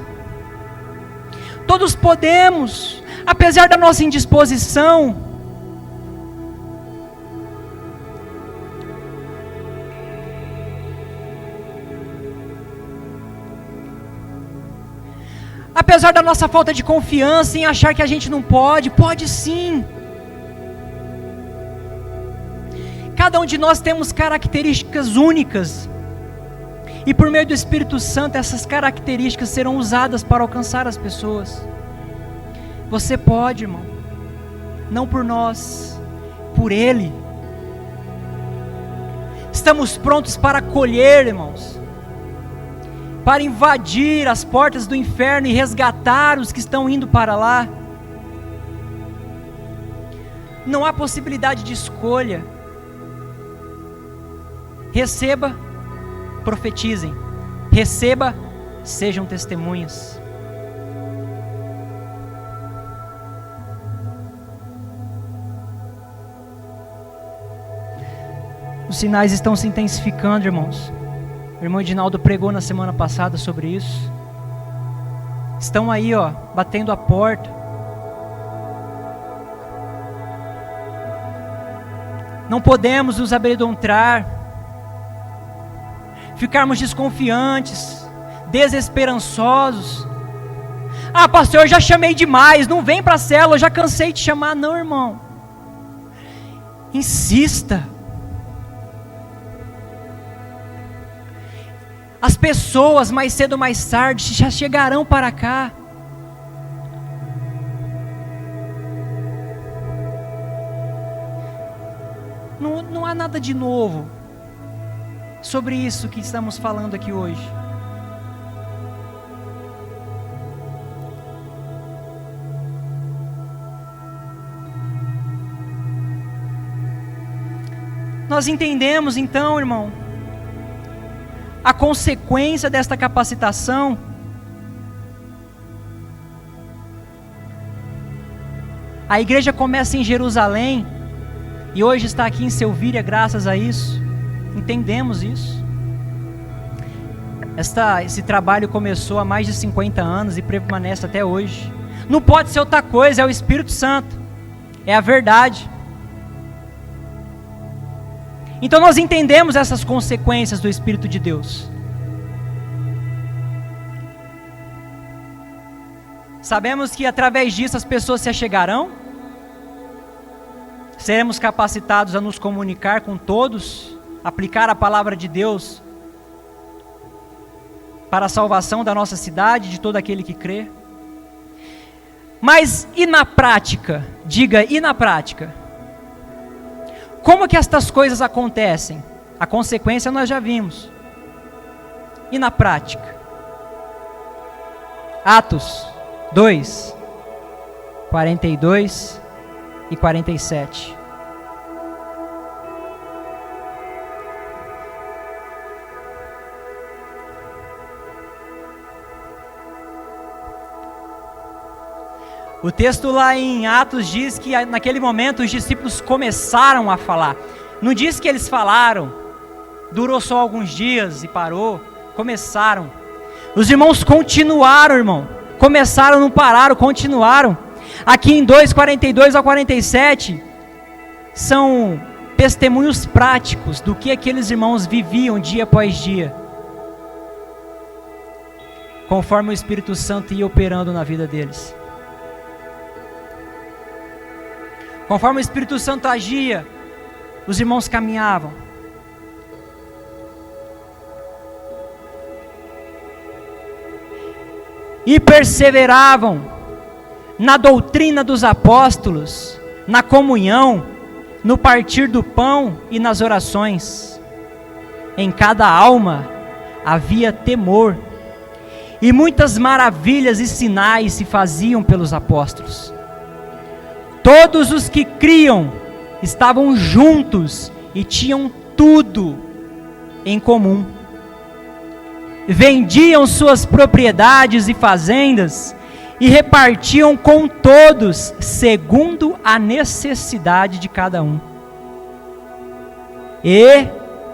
Todos podemos, apesar da nossa indisposição. Apesar da nossa falta de confiança em achar que a gente não pode, pode sim. Cada um de nós temos características únicas. E por meio do Espírito Santo, essas características serão usadas para alcançar as pessoas. Você pode, irmão. Não por nós, por Ele. Estamos prontos para acolher, irmãos. Para invadir as portas do inferno e resgatar os que estão indo para lá. Não há possibilidade de escolha. Receba, profetizem. Receba, sejam testemunhas. Os sinais estão se intensificando, irmãos. O irmão Edinaldo pregou na semana passada sobre isso. Estão aí, batendo a porta. Não podemos nos amedrontar, ficarmos desconfiantes, desesperançosos. Ah, pastor, eu já chamei demais, não vem para a célula, eu já cansei de chamar. Não, irmão. Insista. As pessoas, mais cedo ou mais tarde, já chegarão para cá. Não há nada de novo sobre isso que estamos falando aqui hoje. Nós entendemos então, irmão, a consequência desta capacitação. A igreja começa em Jerusalém e hoje está aqui em Selvíria graças a isso. Entendemos isso. Esse trabalho começou há mais de 50 anos e permanece até hoje. Não pode ser outra coisa, é o Espírito Santo, é a verdade. Então nós entendemos essas consequências do Espírito de Deus. Sabemos que através disso as pessoas se achegarão. Seremos capacitados a nos comunicar com todos, aplicar a palavra de Deus para a salvação da nossa cidade, de todo aquele que crê. Mas e na prática? Diga, e na prática? Como que estas coisas acontecem? A consequência nós já vimos. E na prática? Atos 2, 42 e 47. O texto lá em Atos diz que naquele momento os discípulos começaram a falar. Não diz que eles falaram, durou só alguns dias e parou. Começaram. Os irmãos continuaram, irmão. Começaram, não pararam, continuaram. Aqui em 2, 42 a 47, são testemunhos práticos do que aqueles irmãos viviam dia após dia, conforme o Espírito Santo ia operando na vida deles. Conforme o Espírito Santo agia, os irmãos caminhavam. E perseveravam na doutrina dos apóstolos, na comunhão, no partir do pão e nas orações. Em cada alma havia temor, e muitas maravilhas e sinais se faziam pelos apóstolos. Todos os que criam estavam juntos e tinham tudo em comum. Vendiam suas propriedades e fazendas e repartiam com todos, segundo a necessidade de cada um. E,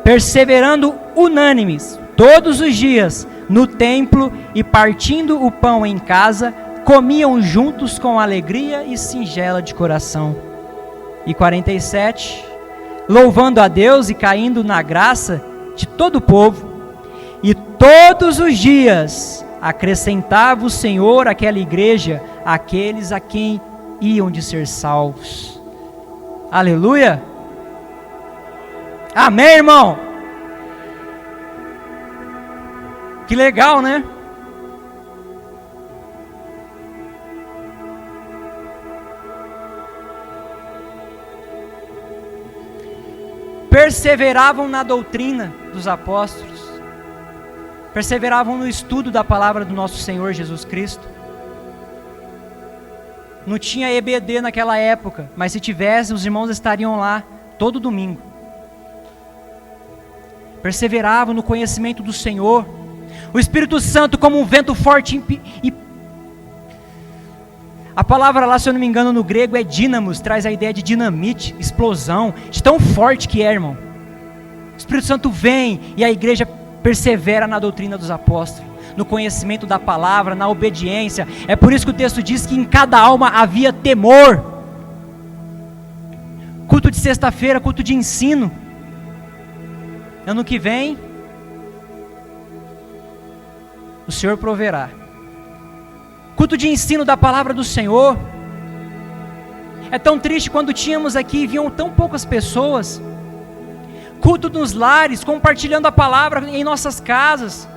perseverando unânimes, todos os dias, no templo e partindo o pão em casa, comiam juntos com alegria e singela de coração. E 47, louvando a Deus e caindo na graça de todo o povo, e todos os dias acrescentava o Senhor àquela igreja aqueles a quem iam de ser salvos. Aleluia! Amém, irmão? Que legal, né? Perseveravam na doutrina dos apóstolos, perseveravam no estudo da palavra do nosso Senhor Jesus Cristo. Não tinha EBD naquela época, mas se tivesse, os irmãos estariam lá todo domingo. Perseveravam no conhecimento do Senhor. O Espírito Santo, como um vento forte, a palavra lá, se eu não me engano, no grego é dínamos, traz a ideia de dinamite, explosão, de tão forte que é, irmão. O Espírito Santo vem e a igreja persevera na doutrina dos apóstolos, no conhecimento da palavra, na obediência. É por isso que o texto diz que em cada alma havia temor. Culto de sexta-feira, culto de ensino. Ano que vem, o Senhor proverá. Culto de ensino da palavra do Senhor. É tão triste quando tínhamos aqui, vinham tão poucas pessoas. Culto nos lares, compartilhando a palavra em nossas casas.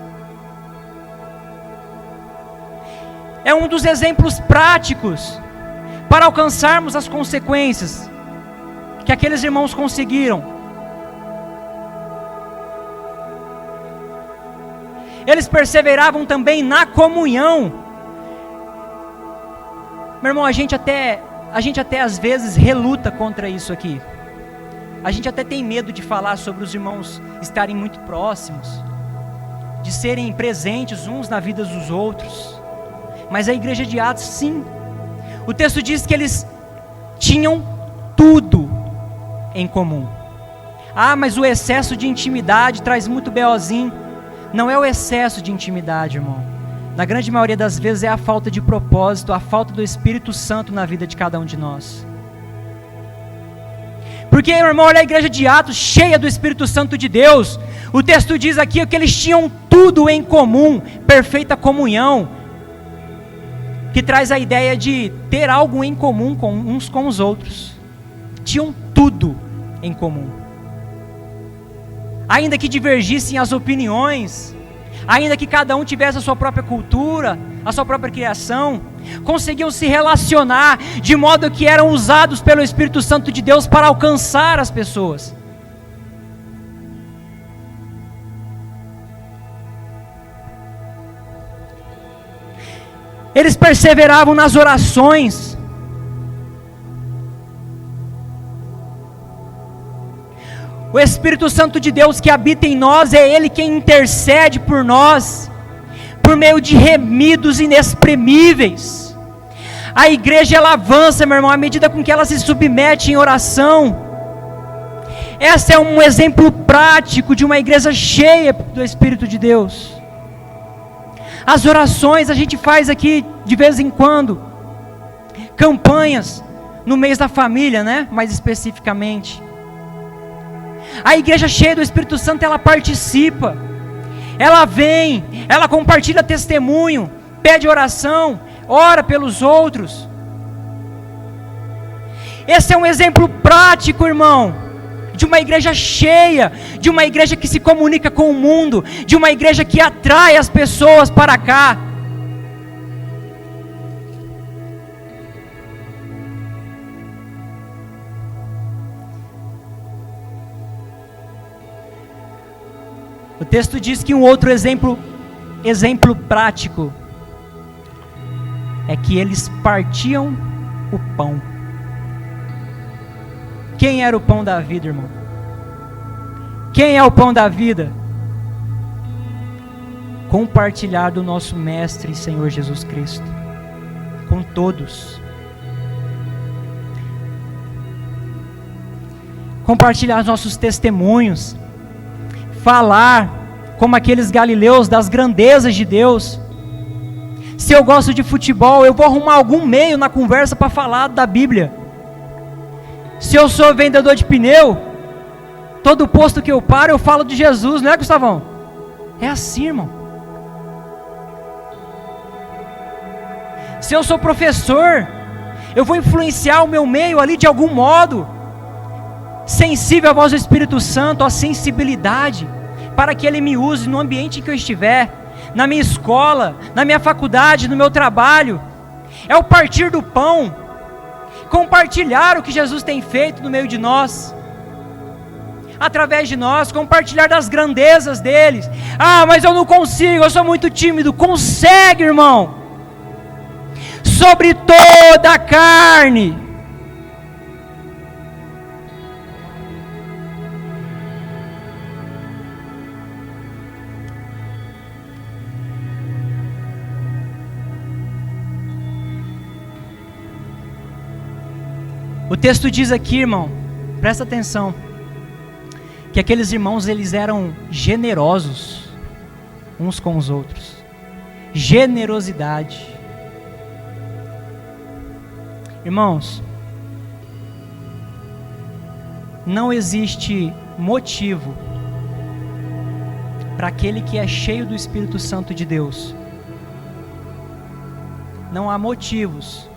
É um dos exemplos práticos para alcançarmos as consequências que aqueles irmãos conseguiram. Eles perseveravam também na comunhão. Meu irmão, a gente até às vezes reluta contra isso aqui. A gente até tem medo de falar sobre os irmãos estarem muito próximos, de serem presentes uns na vida dos outros. Mas a igreja de Atos, sim. O texto diz que eles tinham tudo em comum. Ah, mas o excesso de intimidade traz muito BOzinho. Não é o excesso de intimidade, irmão. Na grande maioria das vezes é a falta de propósito, a falta do Espírito Santo na vida de cada um de nós. Porque, irmão, olha a igreja de Atos, cheia do Espírito Santo de Deus. O texto diz aqui que eles tinham tudo em comum, perfeita comunhão, que traz a ideia de ter algo em comum uns com os outros. Tinham tudo em comum. Ainda que divergissem as opiniões, ainda que cada um tivesse a sua própria cultura, a sua própria criação, conseguiam se relacionar de modo que eram usados pelo Espírito Santo de Deus para alcançar as pessoas. Eles perseveravam nas orações. O Espírito Santo de Deus que habita em nós, é Ele quem intercede por nós, por meio de remidos inexprimíveis. A igreja, ela avança, meu irmão, à medida com que ela se submete em oração. Esse é um exemplo prático de uma igreja cheia do Espírito de Deus. As orações a gente faz aqui de vez em quando, campanhas no mês da família, né? Mais especificamente. A igreja cheia do Espírito Santo, ela participa, ela vem, ela compartilha testemunho, pede oração, ora pelos outros. Esse é um exemplo prático, irmão, de uma igreja cheia, de uma igreja que se comunica com o mundo, de uma igreja que atrai as pessoas para cá. O texto diz que um outro exemplo prático é que eles partiam o pão. Quem era o pão da vida, irmão? Quem é o pão da vida? compartilhar do nosso Mestre e Senhor Jesus Cristo, com todos. Compartilhar os nossos testemunhos, falar como aqueles galileus das grandezas de Deus. Se eu gosto de futebol, eu vou arrumar algum meio na conversa para falar da Bíblia. Se eu sou vendedor de pneu, todo posto que eu paro eu falo de Jesus, não é, Gustavão? É assim, irmão. Se eu sou professor, eu vou influenciar o meu meio ali de algum modo, sensível à voz do Espírito Santo, à sensibilidade, para que Ele me use no ambiente em que eu estiver, na minha escola, na minha faculdade, no meu trabalho. É o partir do pão, compartilhar o que Jesus tem feito no meio de nós, através de nós, compartilhar das grandezas deles. Ah, mas eu não consigo, eu sou muito tímido. Consegue, irmão, sobre toda a carne. O texto diz aqui, irmão, presta atenção, que aqueles irmãos, eles eram generosos uns com os outros. Generosidade. Irmãos, não existe motivo para aquele que é cheio do Espírito Santo de Deus. Não há motivos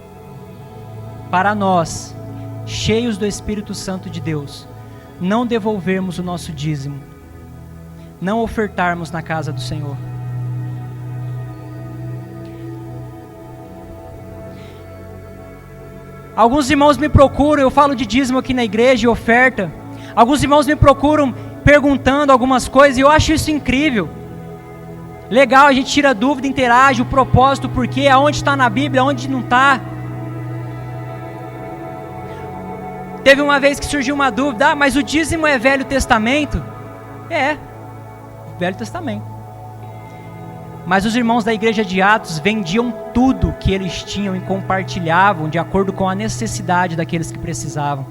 para nós, cheios do Espírito Santo de Deus, não devolvermos o nosso dízimo, não ofertarmos na casa do Senhor. Alguns irmãos me procuram, eu falo de dízimo aqui na igreja e oferta. Alguns irmãos me procuram perguntando algumas coisas e eu acho isso incrível. Legal, a gente tira dúvida, interage, o propósito, o porquê, aonde está na Bíblia, aonde não está. Teve uma vez que surgiu uma dúvida, mas o dízimo é Velho Testamento? É, Velho Testamento. Mas os irmãos da igreja de Atos vendiam tudo que eles tinham e compartilhavam de acordo com a necessidade daqueles que precisavam.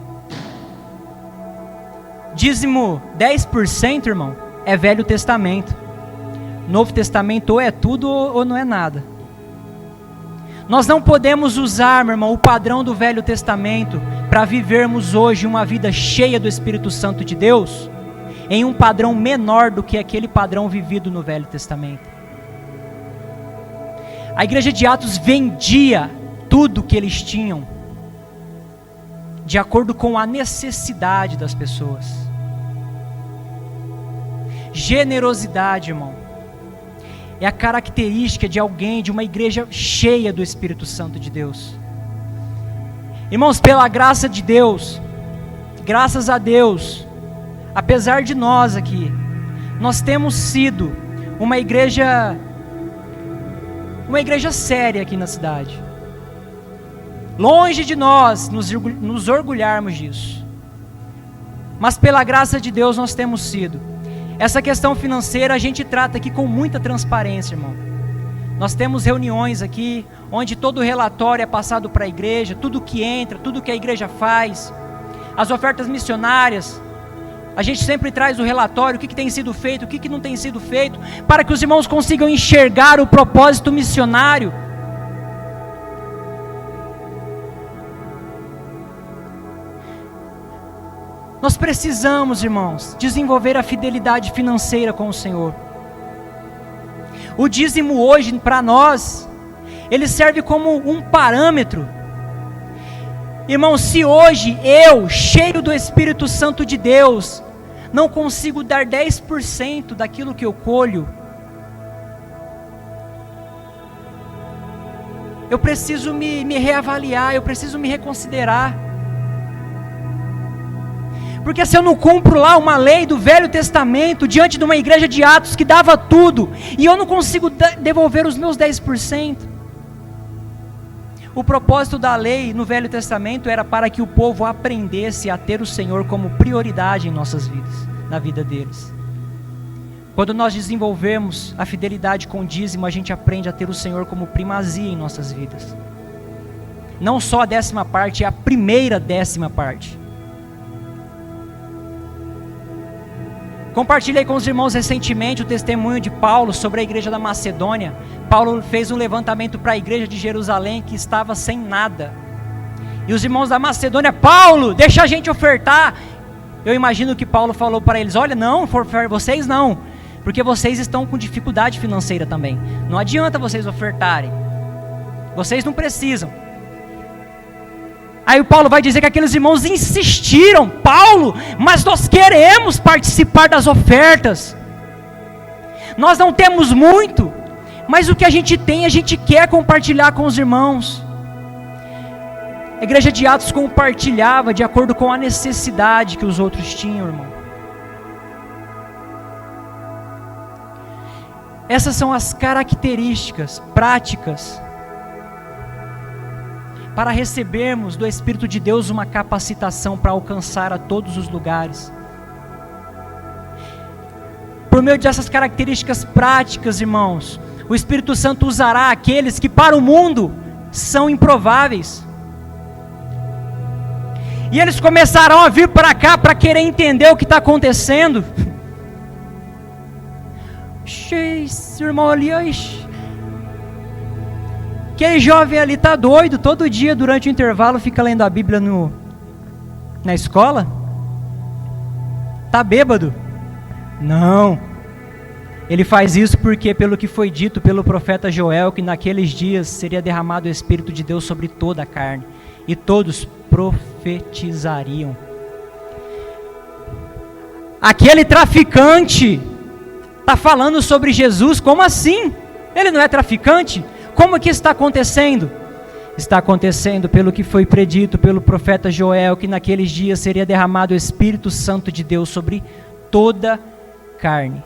Dízimo 10%, irmão, é Velho Testamento. Novo Testamento ou é tudo ou não é nada. Nós não podemos usar, meu irmão, o padrão do Velho Testamento para vivermos hoje uma vida cheia do Espírito Santo de Deus em um padrão menor do que aquele padrão vivido no Velho Testamento. A igreja de Atos vendia tudo que eles tinham de acordo com a necessidade das pessoas. Generosidade, irmão, é a característica de alguém, de uma igreja cheia do Espírito Santo de Deus. Irmãos, pela graça de Deus, graças a Deus, apesar de nós aqui, nós temos sido uma igreja séria aqui na cidade. Longe de nós nos orgulharmos disso, mas pela graça de Deus nós temos sido. Essa questão financeira a gente trata aqui com muita transparência, irmão. Nós temos reuniões aqui, onde todo o relatório é passado para a igreja, tudo que entra, tudo que a igreja faz, as ofertas missionárias, a gente sempre traz o relatório, o que tem sido feito, o que não tem sido feito, para que os irmãos consigam enxergar o propósito missionário. Nós precisamos, irmãos, desenvolver a fidelidade financeira com o Senhor. O dízimo hoje, para nós, ele serve como um parâmetro. Irmão, se hoje eu, cheio do Espírito Santo de Deus, não consigo dar 10% daquilo que eu colho, eu preciso me reavaliar, eu preciso me reconsiderar. Porque se eu não cumpro lá uma lei do Velho Testamento, diante de uma igreja de Atos que dava tudo, e eu não consigo devolver os meus 10%. O propósito da lei no Velho Testamento era para que o povo aprendesse a ter o Senhor como prioridade em nossas vidas, na vida deles. Quando nós desenvolvemos a fidelidade com o dízimo, a gente aprende a ter o Senhor como primazia em nossas vidas. Não só a 10ª parte, é a primeira 10ª parte. Compartilhei com os irmãos recentemente o testemunho de Paulo sobre a igreja da Macedônia. Paulo fez um levantamento para a igreja de Jerusalém que estava sem nada. E os irmãos da Macedônia: Paulo, deixa a gente ofertar. Eu imagino que Paulo falou para eles: olha, não, vocês não, porque vocês estão com dificuldade financeira também. Não adianta vocês ofertarem. Vocês não precisam. Aí o Paulo vai dizer que aqueles irmãos insistiram: Paulo, mas nós queremos participar das ofertas. Nós não temos muito, mas o que a gente tem, a gente quer compartilhar com os irmãos. A igreja de Atos compartilhava de acordo com a necessidade que os outros tinham, irmão. Essas são as características práticas para recebermos do Espírito de Deus uma capacitação para alcançar a todos os lugares. Por meio dessas características práticas, irmãos, o Espírito Santo usará aqueles que para o mundo são improváveis. E eles começarão a vir para cá para querer entender o que está acontecendo. Esse irmão ali, aquele jovem ali está doido, todo dia durante o intervalo fica lendo a Bíblia na escola? Está bêbado? Não. Ele faz isso porque, pelo que foi dito pelo profeta Joel, que naqueles dias seria derramado o Espírito de Deus sobre toda a carne, e todos profetizariam. Aquele traficante está falando sobre Jesus, como assim? Ele não é traficante? Como que está acontecendo? Está acontecendo pelo que foi predito pelo profeta Joel, que naqueles dias seria derramado o Espírito Santo de Deus sobre toda a carne.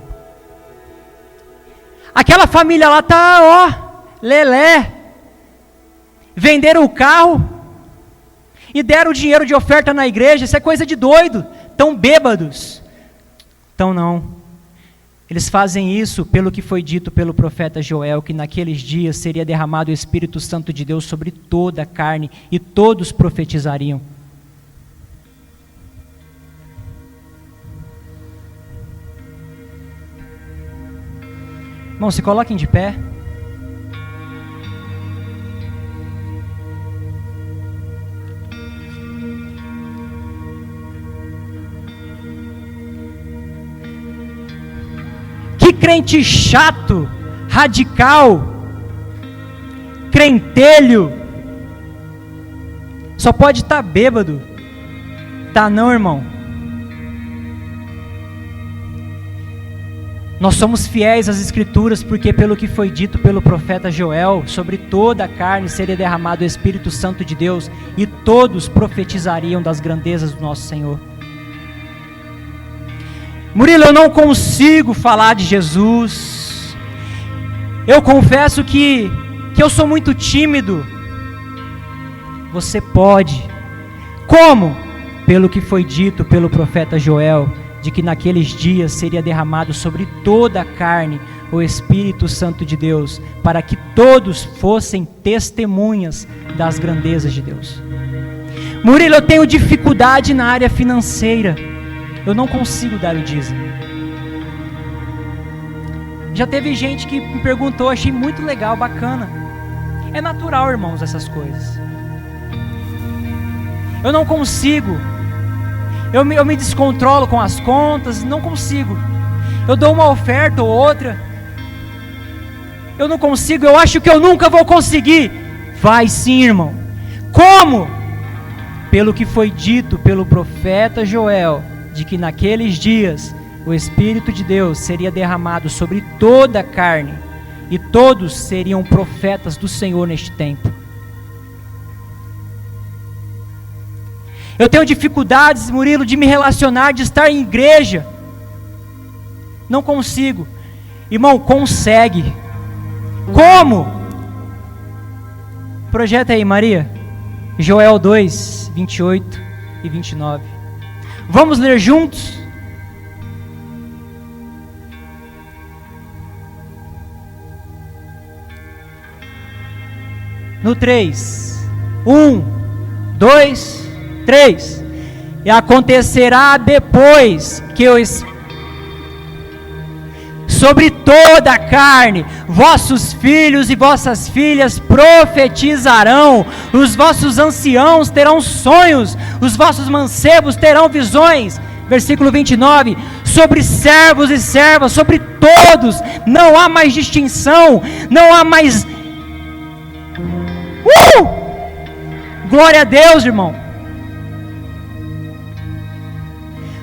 Aquela família lá está, lelé. Venderam o carro e deram o dinheiro de oferta na igreja. Isso é coisa de doido. Estão bêbados. Então não. Eles fazem isso pelo que foi dito pelo profeta Joel, que naqueles dias seria derramado o Espírito Santo de Deus sobre toda a carne, e todos profetizariam. Irmão, se coloquem de pé. Que crente chato, radical, crentelho, só pode estar bêbado. Tá não, irmão? Nós somos fiéis às Escrituras, porque pelo que foi dito pelo profeta Joel, sobre toda a carne seria derramado o Espírito Santo de Deus, e todos profetizariam das grandezas do nosso Senhor. Murilo, eu não consigo falar de Jesus. Eu confesso que eu sou muito tímido. Você pode. Como? Pelo que foi dito pelo profeta Joel, de que naqueles dias seria derramado sobre toda a carne o Espírito Santo de Deus, para que todos fossem testemunhas das grandezas de Deus. Murilo, eu tenho dificuldade na área financeira. Eu não consigo dar o dízimo. Já teve gente que me perguntou, achei muito legal, bacana. É natural, irmãos, essas coisas. Eu não consigo. Eu me descontrolo com as contas, não consigo. Eu dou uma oferta ou outra. Eu não consigo, eu acho que eu nunca vou conseguir. Vai sim, irmão. Como? Pelo que foi dito pelo profeta Joel, de que naqueles dias o Espírito de Deus seria derramado sobre toda a carne, e todos seriam profetas do Senhor neste tempo. Eu tenho dificuldades, Murilo, de me relacionar, de estar em igreja. Não consigo. Irmão, consegue. Como? Projeta aí, Maria. Joel 2, 28 e 29. Vamos ler juntos? No 3. 1, 2, 3. E acontecerá depois que eu sobre toda a carne, vossos filhos e vossas filhas profetizarão, os vossos anciãos terão sonhos, os vossos mancebos terão visões. Versículo 29, sobre servos e servas, sobre todos, não há mais distinção, não há mais... Glória a Deus, irmão.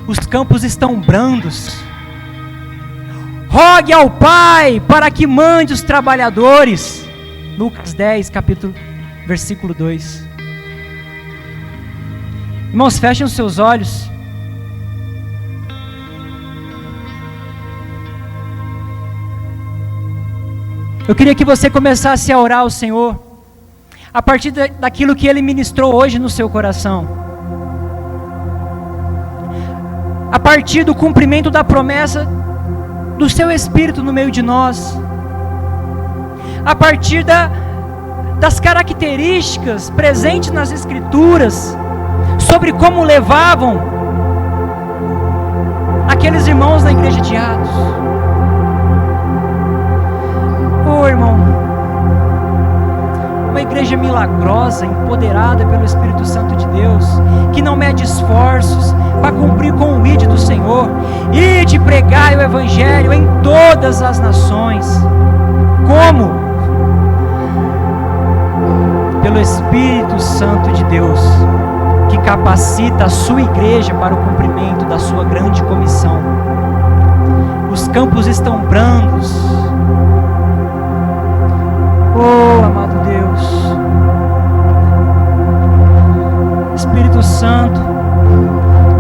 Os campos estão brandos. Rogue ao Pai para que mande os trabalhadores. Lucas 10, versículo 2. Irmãos, fechem os seus olhos. Eu queria que você começasse a orar ao Senhor, a partir daquilo que Ele ministrou hoje no seu coração, a partir do cumprimento da promessa do seu Espírito no meio de nós, a partir das características presentes nas Escrituras, sobre como levavam aqueles irmãos da igreja de Atos. Irmão, uma igreja milagrosa, empoderada pelo Espírito Santo de Deus, que não mede esforços para cumprir com o ID do Senhor, ide pregai o Evangelho em todas as nações. Como? Pelo Espírito Santo de Deus, que capacita a sua igreja para o cumprimento da sua grande comissão. Os campos estão brandos. Oh, amado Deus, Espírito Santo,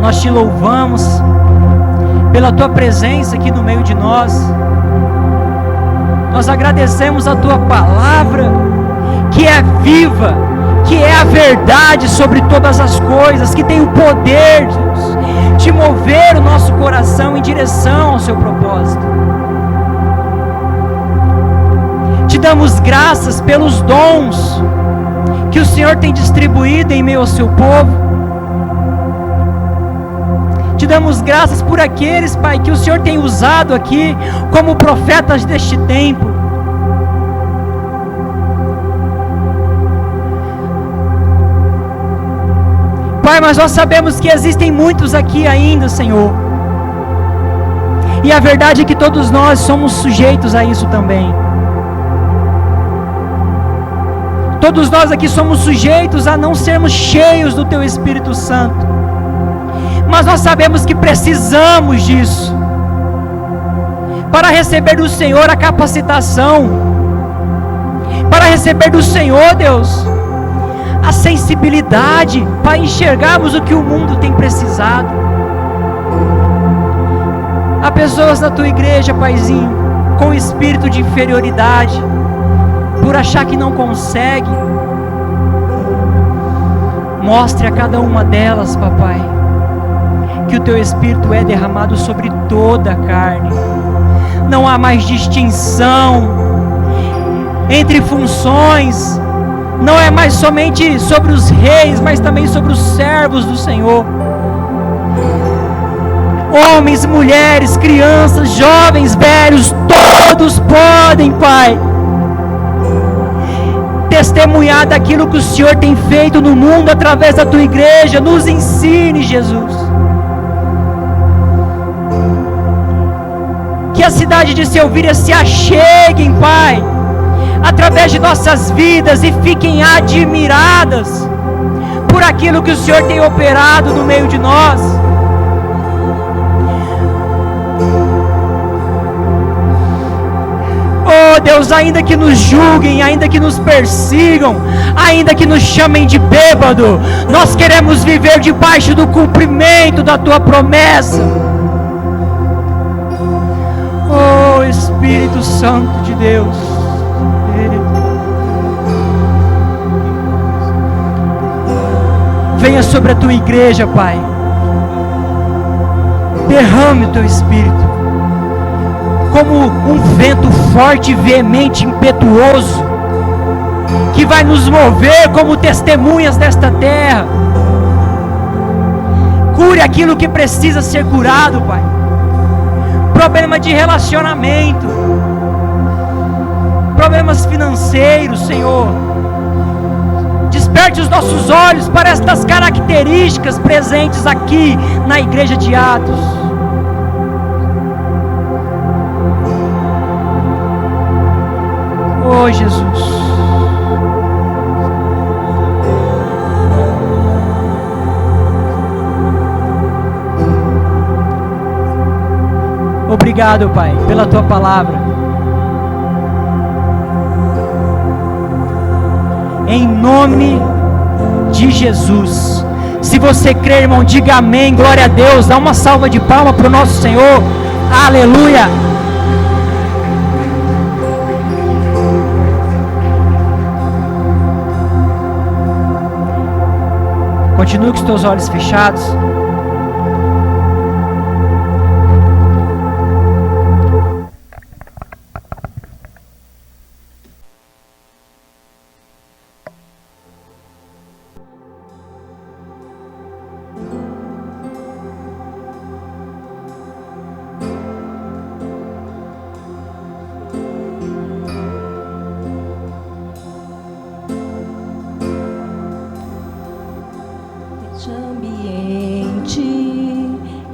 nós te louvamos pela tua presença aqui no meio de nós. Nós agradecemos a tua palavra, que é viva, que é a verdade sobre todas as coisas, que tem o poder, Deus, de mover o nosso coração em direção ao seu propósito. Te damos graças pelos dons que o Senhor tem distribuído em meio ao seu povo. Te damos graças por aqueles, Pai, que o Senhor tem usado aqui como profetas deste tempo. Pai, mas nós sabemos que existem muitos aqui ainda, Senhor. E a verdade é que todos nós somos sujeitos a isso também. Todos nós aqui somos sujeitos a não sermos cheios do Teu Espírito Santo. Mas nós sabemos que precisamos disso, para receber do Senhor a capacitação, para receber do Senhor, Deus, a sensibilidade, para enxergarmos o que o mundo tem precisado. Há pessoas na Tua igreja, Paizinho, com espírito de inferioridade, por achar que não consegue. Mostre a cada uma delas, Papai, que o Teu Espírito é derramado sobre toda a carne. Não há mais distinção entre funções. Não é mais somente sobre os reis, mas também sobre os servos do Senhor. Homens, mulheres, crianças, jovens, velhos, todos podem, Pai, testemunhar daquilo que o Senhor tem feito no mundo através da Tua igreja. Nos ensine, Jesus. Que a cidade de Selvíria se acheguem, Pai, através de nossas vidas, e fiquem admiradas por aquilo que o Senhor tem operado no meio de nós. Oh Deus, ainda que nos julguem, ainda que nos persigam, ainda que nos chamem de bêbado, nós queremos viver debaixo do cumprimento da Tua promessa. Oh Espírito Santo de Deus, venha sobre a Tua igreja, Pai. Derrame o Teu Espírito como um vento forte, veemente, impetuoso, que vai nos mover como testemunhas desta terra. Cure aquilo que precisa ser curado, Pai. Problema de relacionamento, problemas financeiros, Senhor. Desperte os nossos olhos para estas características presentes aqui na igreja de Atos. Oh, Jesus. Obrigado, Pai, pela Tua palavra. Em nome de Jesus. Se você crê, irmão, diga amém, glória a Deus. Dá uma salva de palmas para o nosso Senhor. Aleluia. Continue com os teus olhos fechados.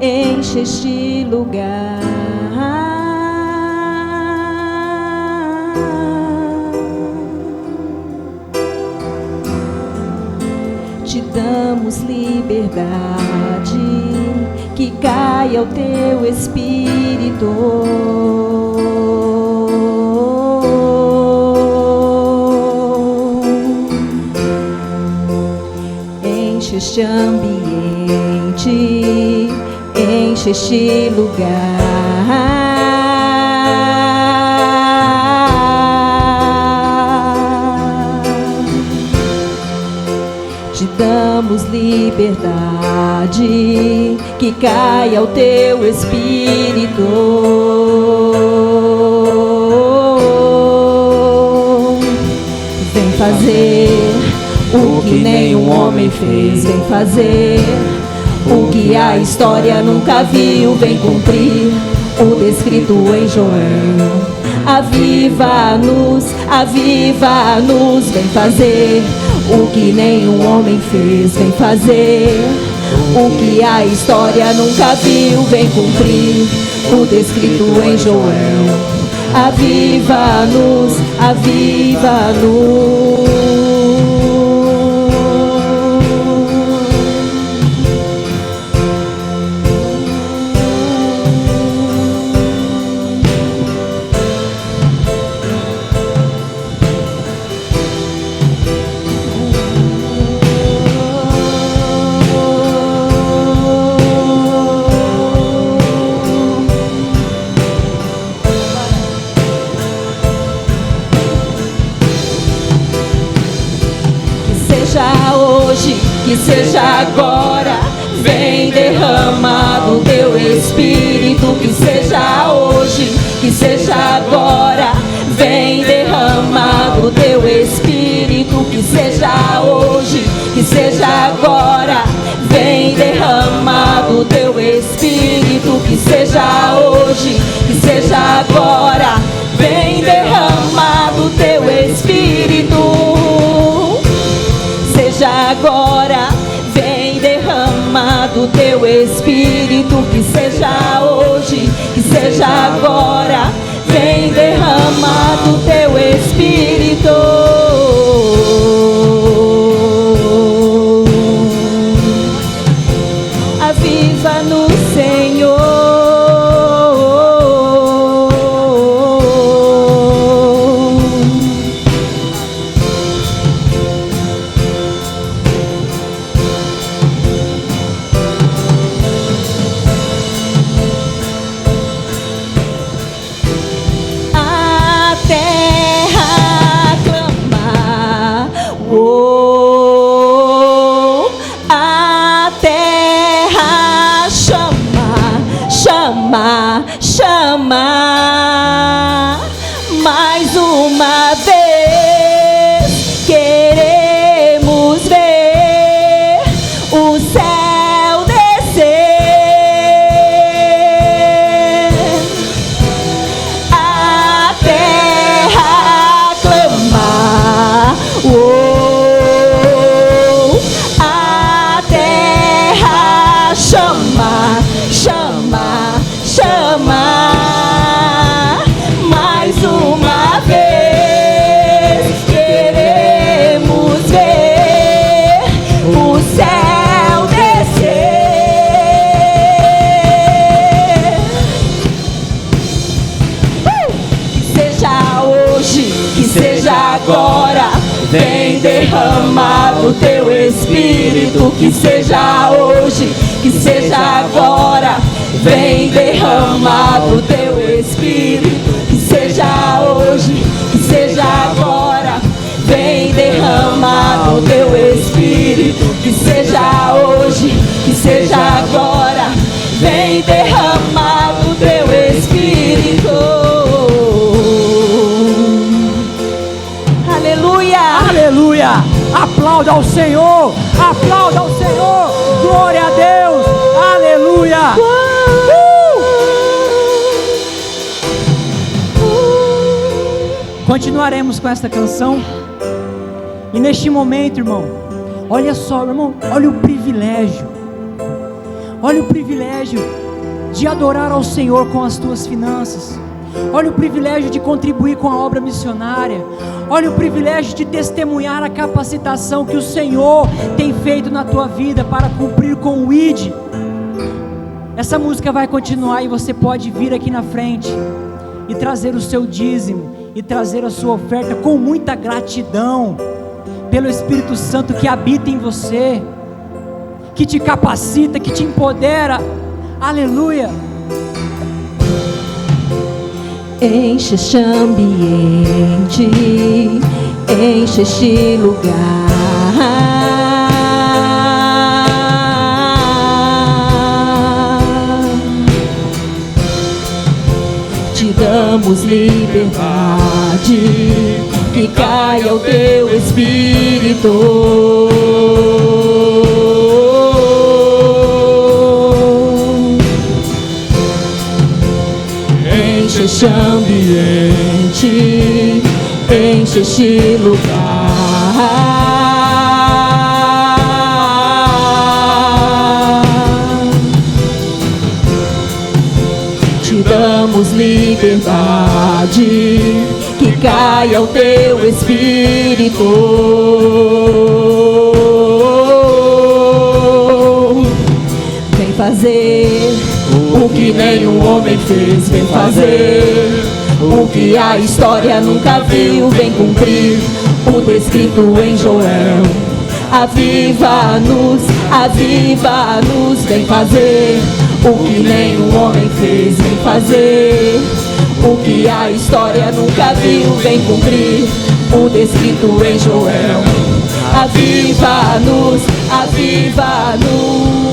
Enche este lugar, te damos liberdade, que caia o teu Espírito. Enche este ambiente, enche este lugar. Te damos liberdade, que caia o teu Espírito. Vem fazer o que nenhum homem fez, vem fazer o que a história nunca viu, vem cumprir o descrito em Joel. Aviva-nos, aviva-nos, vem fazer o que nenhum homem fez, vem fazer o que a história nunca viu, vem cumprir o descrito em Joel. Aviva-nos, aviva-nos. Que seja agora, vem derramado o teu Espírito. Que seja hoje, que seja agora, vem derramado o teu Espírito. Que seja hoje, que seja agora, vem derramado o teu Espírito. Que seja hoje, que seja agora, vem derramado o teu Espírito. Seja agora, vem derramado o teu Espírito. Que seja hoje, que seja agora, vem derramado o teu Espírito. Aviva-nos, Senhor. Chama mais uma vez, derramado teu Espírito, que seja hoje, que seja agora. Vem derramado teu Espírito, que seja hoje, que seja agora. Vem derramado teu Espírito, que seja hoje, que seja agora. Vem derramado teu Espírito. Aleluia! Aleluia! Aplauda ao Senhor! Aplauda ao Senhor! Glória a Deus! Aleluia! Continuaremos com esta canção. E neste momento, irmão, olha só, irmão, olha o privilégio. Olha o privilégio de adorar ao Senhor com as tuas finanças. Olha o privilégio de contribuir com a obra missionária. Olha o privilégio de testemunhar a capacitação que o Senhor tem feito na tua vida para cumprir com o ID. Essa música vai continuar e você pode vir aqui na frente e trazer o seu dízimo e trazer a sua oferta com muita gratidão pelo Espírito Santo que habita em você, que te capacita, que te empodera. Aleluia! Enche este ambiente, enche este lugar. Te damos liberdade, que caia o teu Espírito. Enche este ambiente, enche este lugar. Te damos liberdade, que caia o teu Espírito. Vem fazer o que nenhum homem fez, vem fazer o que a história nunca viu, vem cumprir o descrito em Joel. Aviva-nos, aviva-nos, vem fazer o que nenhum homem fez, vem fazer o que a história nunca viu, vem cumprir o descrito em Joel. Aviva-nos, aviva-nos.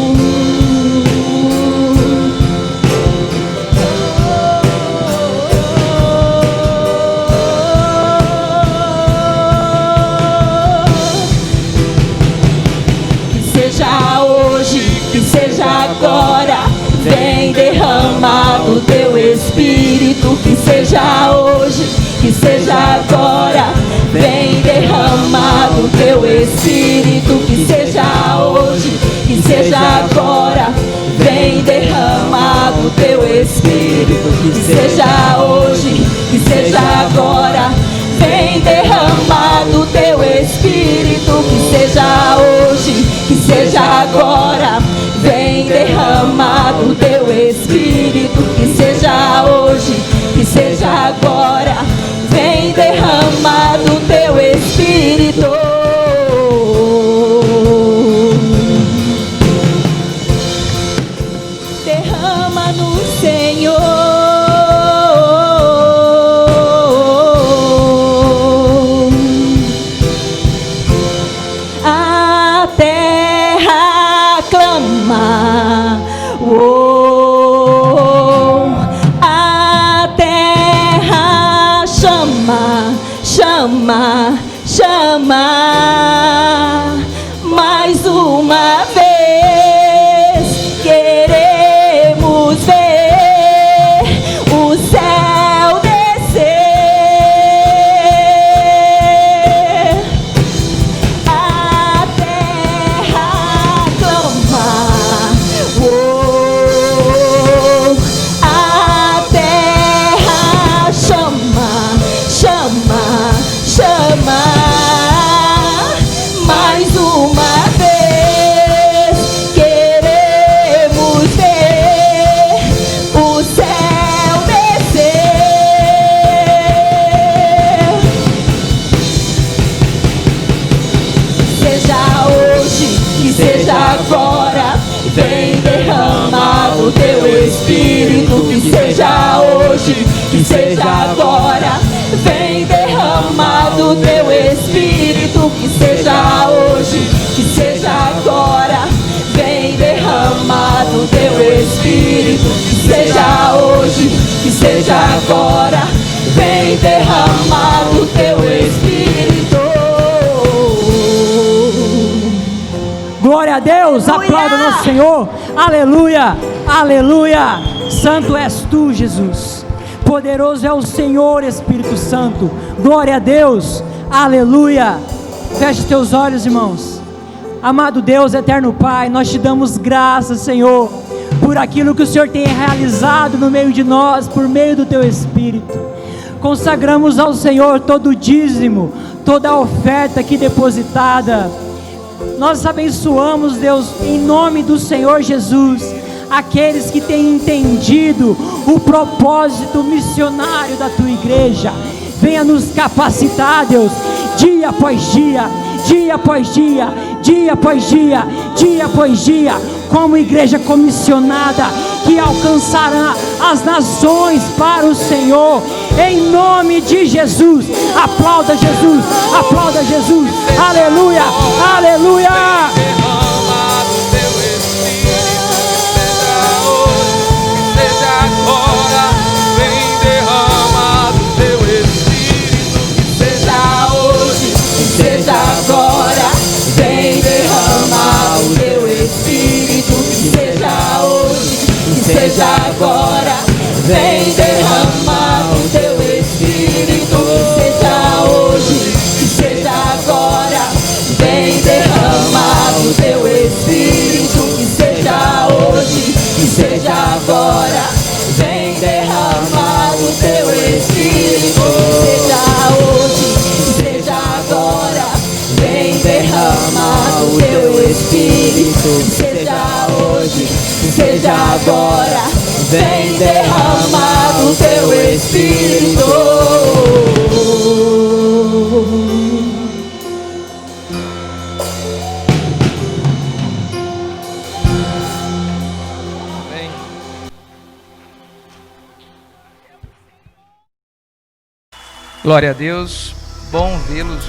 Que seja agora, vem derramado teu Espírito, que seja hoje, que seja agora, vem derramado teu Espírito, que seja hoje, que seja agora, vem derramado teu Espírito, que seja hoje, que seja agora, vem derramado teu Espírito, que seja hoje, que seja agora, vem derramado teu Espírito, que seja hoje, que seja agora, vem derramado teu Espírito. Derrama no Senhor. A terra chama, chama, chama. Mais uma vez queremos ver teu Espírito, que seja hoje, que seja agora. Vem derramar do teu Espírito, que seja hoje, que seja agora. Vem derramar do teu Espírito, que seja hoje, que seja agora. Vem derramar do teu Espírito. Glória a Deus, aplauda nosso Senhor, aleluia, aleluia. Santo és tu, Jesus, poderoso é o Senhor, Espírito Santo. Glória a Deus, aleluia. Feche teus olhos, irmãos. Amado Deus, eterno Pai, nós te damos graças, Senhor, por aquilo que o Senhor tem realizado no meio de nós, por meio do teu Espírito. Consagramos ao Senhor todo o dízimo, toda a oferta aqui depositada. Nós abençoamos, Deus, em nome do Senhor Jesus, aqueles que têm entendido o propósito missionário da tua igreja. Venha nos capacitar, Deus, dia após dia, dia após dia, dia após dia, dia após dia, como igreja comissionada, que alcançará as nações para o Senhor, em nome de Jesus. Aplauda Jesus, aplauda Jesus, aleluia, aleluia. Seja agora, vem derramar o teu Espírito, que seja hoje, que seja agora. Vem derramar o teu Espírito, que seja hoje, que seja agora. Vem derramar o teu Espírito, que seja hoje, que seja agora. Vem derramar o teu Espírito, que seja hoje, que seja agora. Vem derramar o teu Espírito, seja hoje, seja agora. Vem derramar o teu Espírito. Glória a Deus, bom vê-los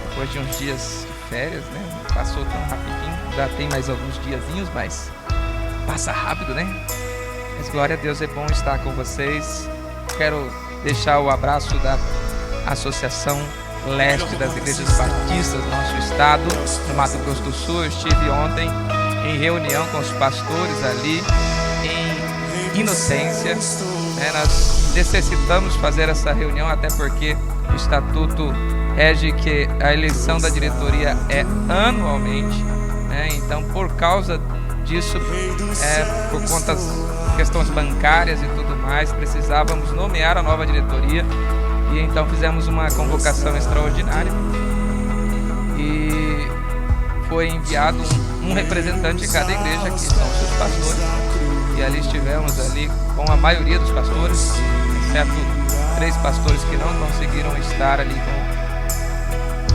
depois de uns dias de férias, né? Passou tão rapidinho, já tem mais alguns diazinhos, mas passa rápido, né? Mas glória a Deus, é bom estar com vocês. Quero deixar o abraço da Associação Leste das Igrejas Batistas do nosso estado, no Mato Grosso do Sul. Eu estive ontem em reunião com os pastores ali em Inocência, né? Nós necessitamos fazer essa reunião, até porque o estatuto rege que a eleição da diretoria é anualmente, né? Então, por causa disso, por conta das questões bancárias e tudo mais, precisávamos nomear a nova diretoria, e então fizemos uma convocação extraordinária e foi enviado um representante de cada igreja, que são os seus pastores, e ali estivemos ali com a maioria dos pastores, exceto 3 pastores que não conseguiram estar ali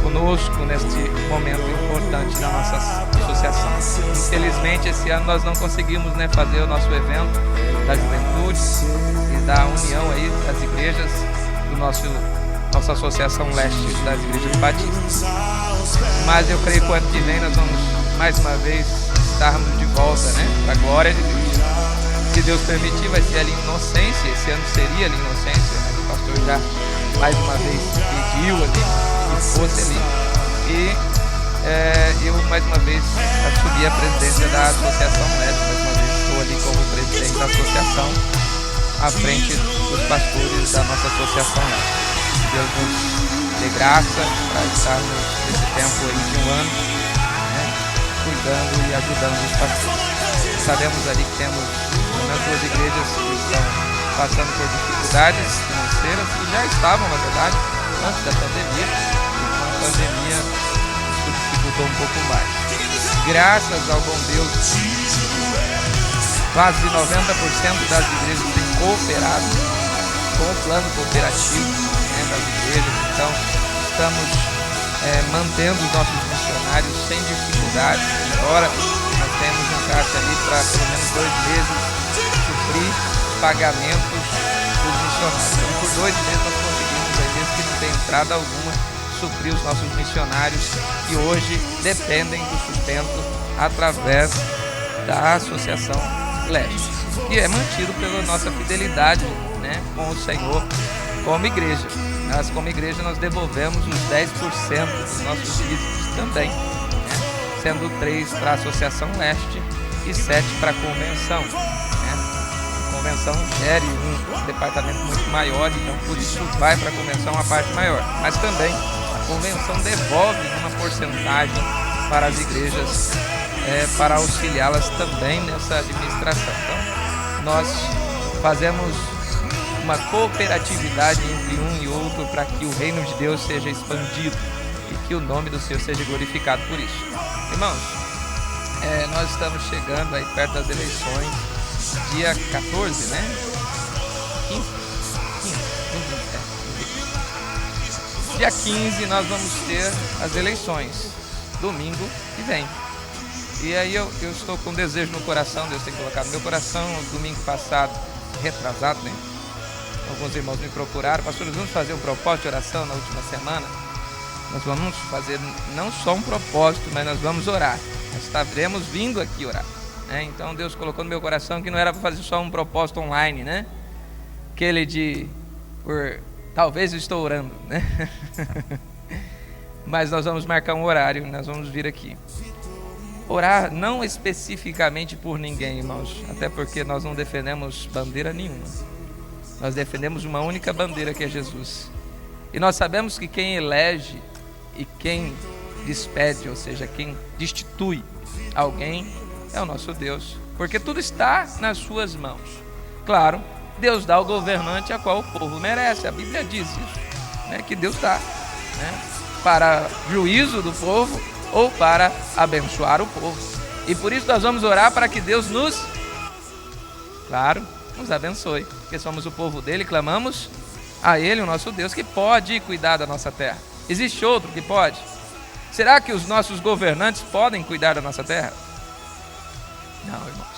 conosco neste momento importante da nossa associação. Infelizmente, esse ano nós não conseguimos, né, fazer o nosso evento da juventude e da união aí das igrejas do nossa Associação Leste das Igrejas Batistas. Mas eu creio que o ano que vem nós vamos mais uma vez estarmos de volta, né, para a glória de Deus. Se Deus permitir, vai ser ali em Inocência. Esse ano seria ali em Inocência, né? O pastor já mais uma vez pediu ali que fosse ali, e eu mais uma vez assumi a presidência da Associação Leste. Mais uma vez estou ali como presidente da associação, à frente dos pastores da nossa Associação Leste. Deus nos dê graça para estarmos nesse tempo aí de um ano, né, cuidando e ajudando os pastores. Sabemos ali que temos umas 2 igrejas que estão passando por dificuldades financeiras, e já estavam, na verdade, antes da pandemia, e com a pandemia isso dificultou um pouco mais. Graças ao bom Deus, quase 90% das igrejas têm cooperado com o plano cooperativo, né, das igrejas. Então, estamos mantendo os nossos missionários sem dificuldades. Agora nós temos um caixa ali para pelo menos 2 meses pagamentos dos missionários. Então, por 2 meses nós conseguimos, aí, mesmo que não tem entrada alguma, suprir os nossos missionários que hoje dependem do sustento através da Associação Leste, que é mantido pela nossa fidelidade, né, com o Senhor como igreja. Nós, como igreja, nós devolvemos os 10% dos nossos dízimos também, né, sendo 3 para a Associação Leste e 7 para a Convenção. A Convenção gere um departamento muito maior, então por isso vai para a Convenção a parte maior. Mas também a Convenção devolve uma porcentagem para as igrejas, para auxiliá-las também nessa administração. Então, nós fazemos uma cooperatividade entre um e outro para que o reino de Deus seja expandido e que o nome do Senhor seja glorificado por isso. Irmãos, nós estamos chegando aí perto das eleições, dia 14, né? 15. Dia 15 nós vamos ter as eleições, domingo que vem. E aí eu estou com um desejo no coração, Deus tem colocado no meu coração, domingo passado, retrasado, né? Alguns irmãos me procuraram, pastor, nós vamos fazer um propósito de oração na última semana. Nós vamos fazer não só um propósito, mas nós vamos orar. Nós estaremos vindo aqui orar, né? Então Deus colocou no meu coração que não era para fazer só um propósito online, né? Aquele talvez eu estou orando, né? Mas nós vamos marcar um horário, nós vamos vir aqui. Orar não especificamente por ninguém, irmãos, até porque nós não defendemos bandeira nenhuma. Nós defendemos uma única bandeira, que é Jesus. E nós sabemos que quem elege e quem despede, ou seja, quem destitui alguém, é o nosso Deus, porque tudo está nas suas mãos. Claro, Deus dá ao governante a qual o povo merece, a Bíblia diz isso, né, que Deus dá, né, para juízo do povo ou para abençoar o povo. E por isso nós vamos orar para que Deus nos abençoe, porque somos o povo dele, clamamos a ele, o nosso Deus, que pode cuidar da nossa terra. Existe outro que pode? Será que os nossos governantes podem cuidar da nossa terra? Não, irmãos.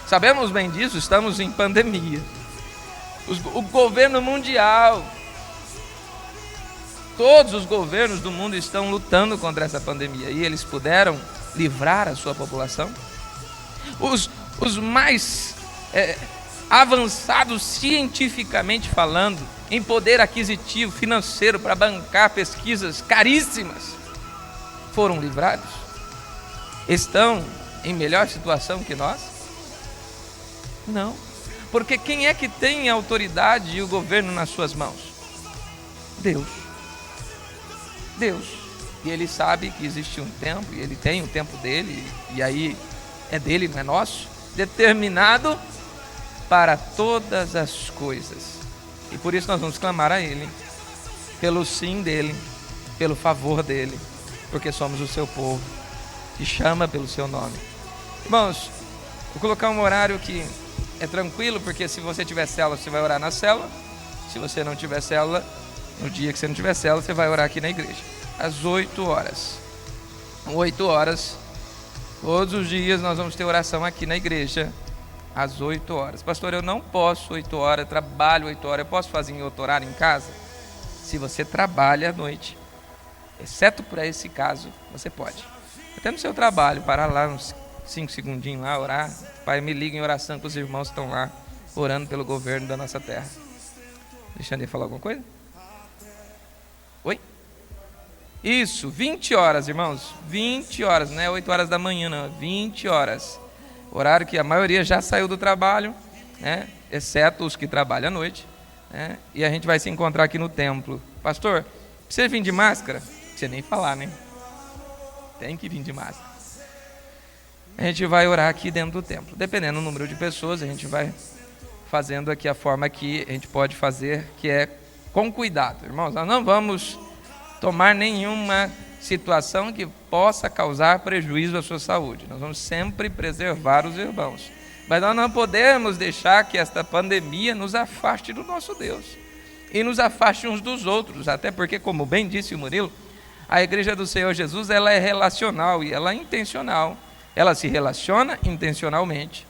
Sabemos bem disso, estamos em pandemia. O governo mundial, todos os governos do mundo estão lutando contra essa pandemia, e eles puderam livrar a sua população. Os mais avançados cientificamente falando, em poder aquisitivo financeiro para bancar pesquisas caríssimas, foram livrados? Estão em melhor situação que nós? Não, porque quem é que tem a autoridade e o governo nas suas mãos? Deus. E ele sabe que existe um tempo, e ele tem o tempo dele, e aí é dele, não é nosso, determinado para todas as coisas. E por isso nós vamos clamar a ele, pelo sim dele, pelo favor dele, porque somos o seu povo, que chama pelo seu nome. Irmãos, vou colocar um horário que é tranquilo, porque se você tiver célula, você vai orar na célula. Se você não tiver célula, no dia que você não tiver célula, você vai orar aqui na igreja, às 8 horas. 8 horas, todos os dias nós vamos ter oração aqui na igreja, às 8 horas. Pastor, eu não posso 8 horas, trabalho 8 horas, eu posso fazer em outro horário em casa? Se você trabalha à noite, exceto por esse caso, você pode. Até no seu trabalho, parar lá uns 5 segundinhos lá, orar. Pai, me liga em oração que os irmãos estão lá, orando pelo governo da nossa terra. Deixando ele falar alguma coisa? Oi? Isso, 20 horas, irmãos. 20 horas, não é 8 horas da manhã, não. 20 horas. Horário que a maioria já saiu do trabalho, né? Exceto os que trabalham à noite, né? E a gente vai se encontrar aqui no templo. Pastor, precisa vir de máscara? Não precisa nem falar, né? Tem que vir de máscara. A gente vai orar aqui dentro do templo. Dependendo do número de pessoas, a gente vai fazendo aqui a forma que a gente pode fazer, que é com cuidado. Irmãos, nós não vamos tomar nenhuma situação que possa causar prejuízo à sua saúde. Nós vamos sempre preservar os irmãos. Mas nós não podemos deixar que esta pandemia nos afaste do nosso Deus e nos afaste uns dos outros, até porque, como bem disse o Murilo, a igreja do Senhor Jesus, ela é relacional e ela é intencional. Ela se relaciona intencionalmente,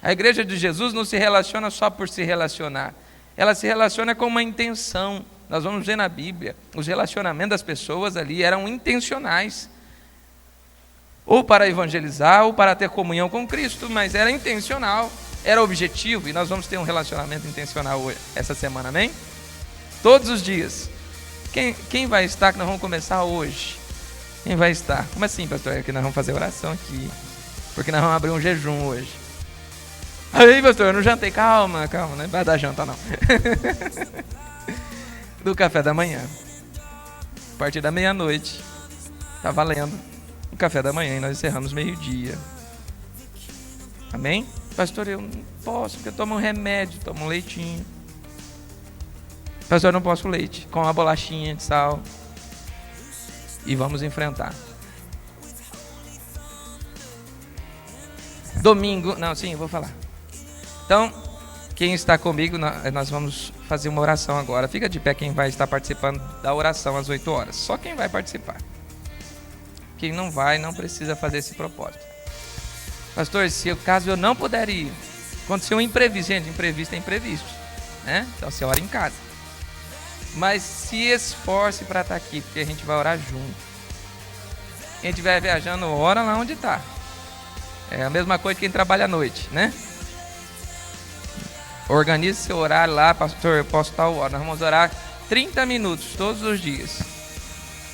A igreja de Jesus não se relaciona só por se relacionar. Ela se relaciona com uma intenção. Nós vamos ver na Bíblia, os relacionamentos das pessoas ali eram intencionais. Ou para evangelizar, ou para ter comunhão com Cristo, mas era intencional, era objetivo, e nós vamos ter um relacionamento intencional hoje, essa semana, amém? Todos os dias. Quem vai estar, que nós vamos começar hoje? Quem vai estar? Como assim, pastor? É que nós vamos fazer oração aqui, porque nós vamos abrir um jejum hoje. Aí, pastor, eu não jantei. Calma, não vai dar janta não. Do café da manhã, a partir da meia-noite, está valendo o café da manhã, e nós encerramos meio-dia. Amém? Pastor, eu não posso, porque eu tomo um remédio, tomo um leitinho. Pastor, eu não posso leite, com uma bolachinha de sal. E vamos enfrentar. Domingo, não, sim, eu vou falar. Então, quem está comigo, nós vamos fazer uma oração agora. Fica de pé quem vai estar participando da oração às 8 horas. Só quem vai participar. Quem não vai, não precisa fazer esse propósito. Pastor, se caso eu não puder ir, aconteceu um imprevisto. Gente, imprevisto é imprevisto, né? Então você ora em casa. Mas se esforce para estar aqui, porque a gente vai orar junto. Quem estiver viajando, ora lá onde está. É a mesma coisa que quem trabalha à noite, né? Organize seu horário lá, pastor, eu posso estar o hora. Nós vamos orar 30 minutos todos os dias.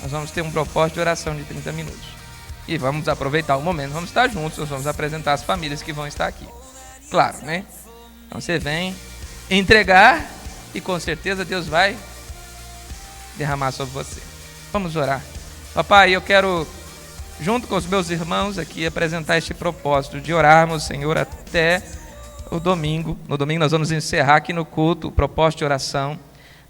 Nós vamos ter um propósito de oração de 30 minutos. E vamos aproveitar o momento, vamos estar juntos, nós vamos apresentar as famílias que vão estar aqui. Claro, né? Então você vem entregar e com certeza Deus vai derramar sobre você. Vamos orar. Papai, eu quero, junto com os meus irmãos aqui, apresentar este propósito de orarmos, Senhor, até o domingo. No domingo nós vamos encerrar aqui no culto o propósito de oração,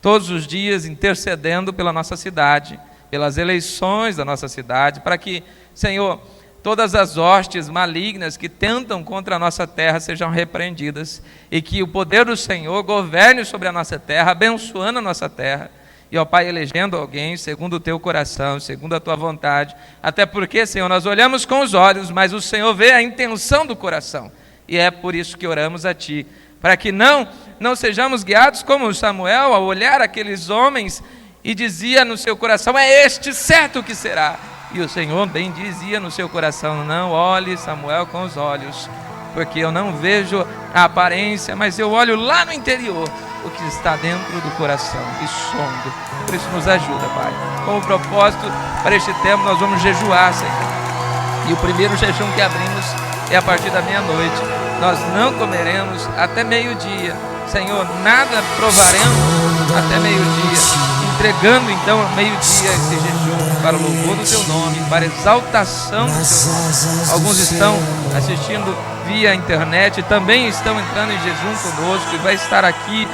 todos os dias intercedendo pela nossa cidade, pelas eleições da nossa cidade, para que, Senhor, todas as hostes malignas que tentam contra a nossa terra sejam repreendidas e que o poder do Senhor governe sobre a nossa terra, abençoando a nossa terra. E, ó Pai, elegendo alguém segundo o teu coração, segundo a tua vontade, até porque, Senhor, nós olhamos com os olhos, mas o Senhor vê a intenção do coração. E é por isso que oramos a Ti, para que não sejamos guiados como Samuel, ao olhar aqueles homens e dizia no seu coração, é este certo que será. E o Senhor bem dizia no seu coração, não olhe Samuel com os olhos, porque eu não vejo a aparência, mas eu olho lá no interior, o que está dentro do coração, e sondo. Por isso nos ajuda, Pai. Como propósito para este tempo, nós vamos jejuar, Senhor. E o primeiro jejum que abrimos é a partir da meia-noite. Nós não comeremos até meio-dia. Senhor, nada provaremos até meio-dia. Entregando então ao meio-dia esse jejum para o louvor do Teu nome, para a exaltação do Teu nome. Alguns estão assistindo via internet, também estão entrando em jejum conosco e vai estar aqui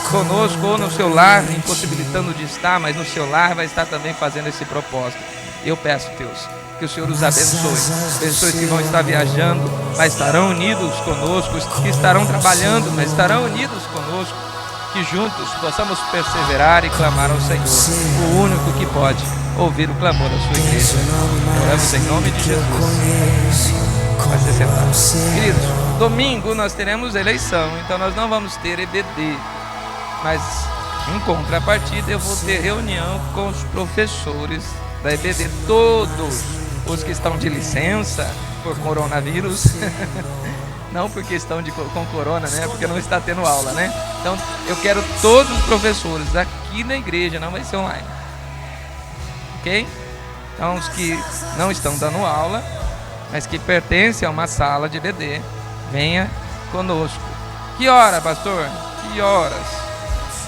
conosco ou no seu lar, impossibilitando de estar, mas no seu lar vai estar também fazendo esse propósito. Eu peço, Deus, que o Senhor os abençoe. Pessoas que vão estar viajando, mas estarão unidos conosco, que estarão trabalhando, mas estarão unidos conosco, que juntos possamos perseverar e clamar ao Senhor, o único que pode ouvir o clamor da sua igreja. Oramos em nome de Jesus. Vai ser sentado. Queridos, domingo nós teremos eleição, então nós não vamos ter EBD, mas em contrapartida eu vou ter reunião com os professores da EBD, todos os que estão de licença por coronavírus, não porque estão com corona, né? Porque não está tendo aula, né? Então eu quero todos os professores aqui na igreja, não vai ser online, ok? Então os que não estão dando aula, mas que pertencem a uma sala de EBD, venha conosco. Que hora, pastor? Que horas?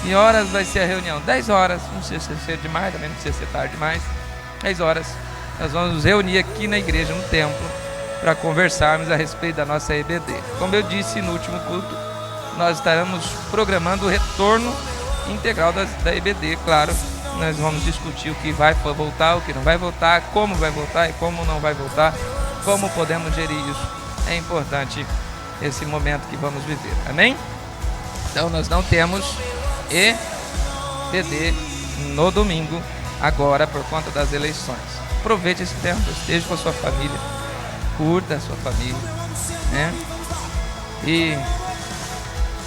Que horas vai ser a reunião? 10 horas, não precisa ser demais, também não precisa ser tarde demais. 10 horas, nós vamos nos reunir aqui na igreja, no templo, para conversarmos a respeito da nossa EBD. Como eu disse no último culto, nós estaremos programando o retorno integral da EBD, claro. Nós vamos discutir o que vai voltar, o que não vai voltar, como vai voltar e como não vai voltar, como podemos gerir isso. É importante esse momento que vamos viver, amém? Então nós não temos EBD no domingo, agora por conta das eleições. Aproveite esse tempo, esteja com a sua família, curta a sua família, né? E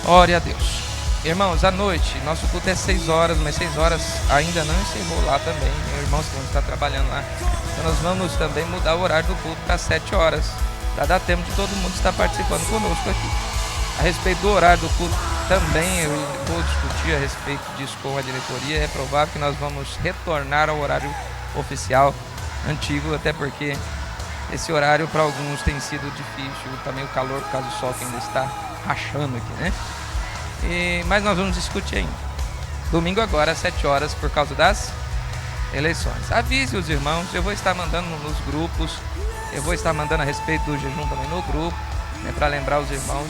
ore a Deus. Irmãos, à noite, nosso culto é 6 horas, mas 6 horas ainda não encerrou lá também. Irmãos que vão estar trabalhando lá. Então nós vamos também mudar o horário do culto para 7 horas, para dar tempo de todo mundo estar participando conosco aqui. A respeito do horário do culto, também eu vou discutir a respeito disso com a diretoria. É provável que nós vamos retornar ao horário oficial antigo, até porque esse horário para alguns tem sido difícil, também o calor por causa do sol que ainda está rachando aqui, né? Mas nós vamos discutir ainda. Domingo agora às 7 horas por causa das eleições. Avise os irmãos, eu vou estar mandando nos grupos, eu vou estar mandando a respeito do jejum também no grupo, né, para lembrar os irmãos,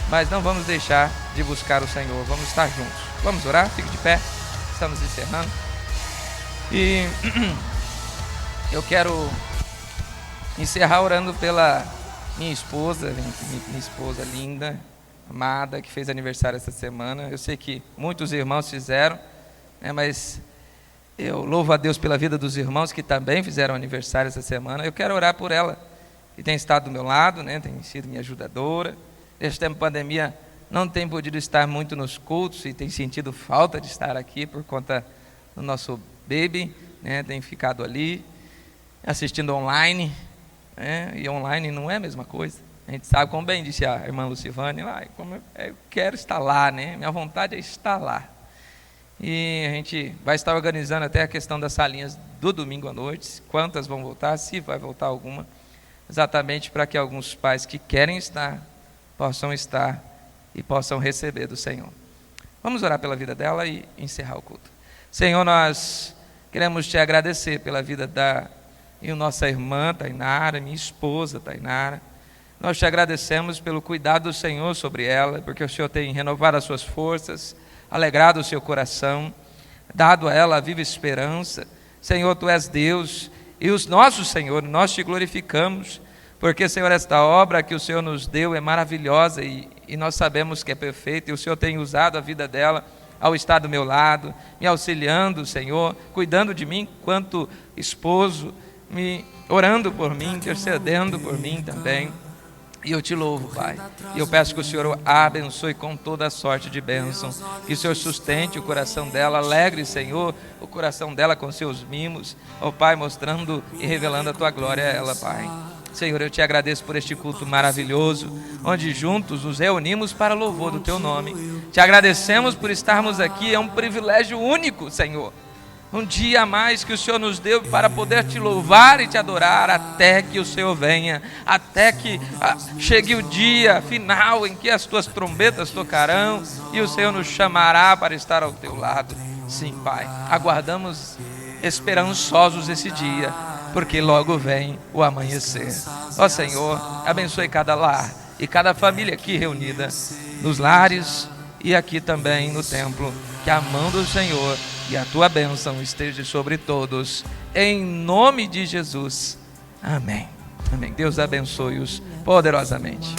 mas não vamos deixar de buscar o Senhor, vamos estar juntos. Vamos orar? Fique de pé, estamos encerrando. E eu quero encerrar orando pela minha esposa linda, amada, que fez aniversário essa semana. Eu sei que muitos irmãos fizeram, né, mas eu louvo a Deus pela vida dos irmãos que também fizeram aniversário essa semana. Eu quero orar por ela, que tem estado do meu lado, né, tem sido minha ajudadora. Neste tempo de pandemia, não tem podido estar muito nos cultos e tem sentido falta de estar aqui por conta do nosso baby, né, tem ficado ali, assistindo online, né, e online não é a mesma coisa. A gente sabe, como bem disse a irmã Lucivane, como eu quero estar lá, né? Minha vontade é estar lá. E a gente vai estar organizando até a questão das salinhas do domingo à noite, quantas vão voltar, se vai voltar alguma, exatamente para que alguns pais que querem estar e possam receber do Senhor. Vamos orar pela vida dela e encerrar o culto. Senhor, nós queremos te agradecer pela vida da nossa irmã Tainara, minha esposa Tainara. Nós te agradecemos pelo cuidado do Senhor sobre ela, porque o Senhor tem renovado as suas forças, alegrado o seu coração, dado a ela a viva esperança. Senhor, Tu és Deus, e os nossos, Senhor, nós te glorificamos, porque, Senhor, esta obra que o Senhor nos deu é maravilhosa e nós sabemos que é perfeita, e o Senhor tem usado a vida dela ao estar do meu lado, me auxiliando, Senhor, cuidando de mim enquanto esposo, orando por mim, intercedendo por mim também. E eu te louvo, Pai, e eu peço que o Senhor a abençoe com toda a sorte de bênção, que o Senhor sustente o coração dela, alegre, Senhor, o coração dela com seus mimos, ó Pai, mostrando e revelando a Tua glória a ela, Pai. Senhor, eu te agradeço por este culto maravilhoso, onde juntos nos reunimos para louvor do Teu nome. Te agradecemos por estarmos aqui, é um privilégio único, Senhor. Um dia a mais que o Senhor nos deu para poder te louvar e te adorar até que o Senhor venha, até que chegue o dia final em que as tuas trombetas tocarão e o Senhor nos chamará para estar ao teu lado. Sim, Pai, aguardamos esperançosos esse dia, porque logo vem o amanhecer. Ó Senhor, abençoe cada lar e cada família aqui reunida, nos lares e aqui também no templo, que a mão do Senhor e a Tua bênção esteja sobre todos, em nome de Jesus. Amém. Amém. Deus abençoe-os poderosamente.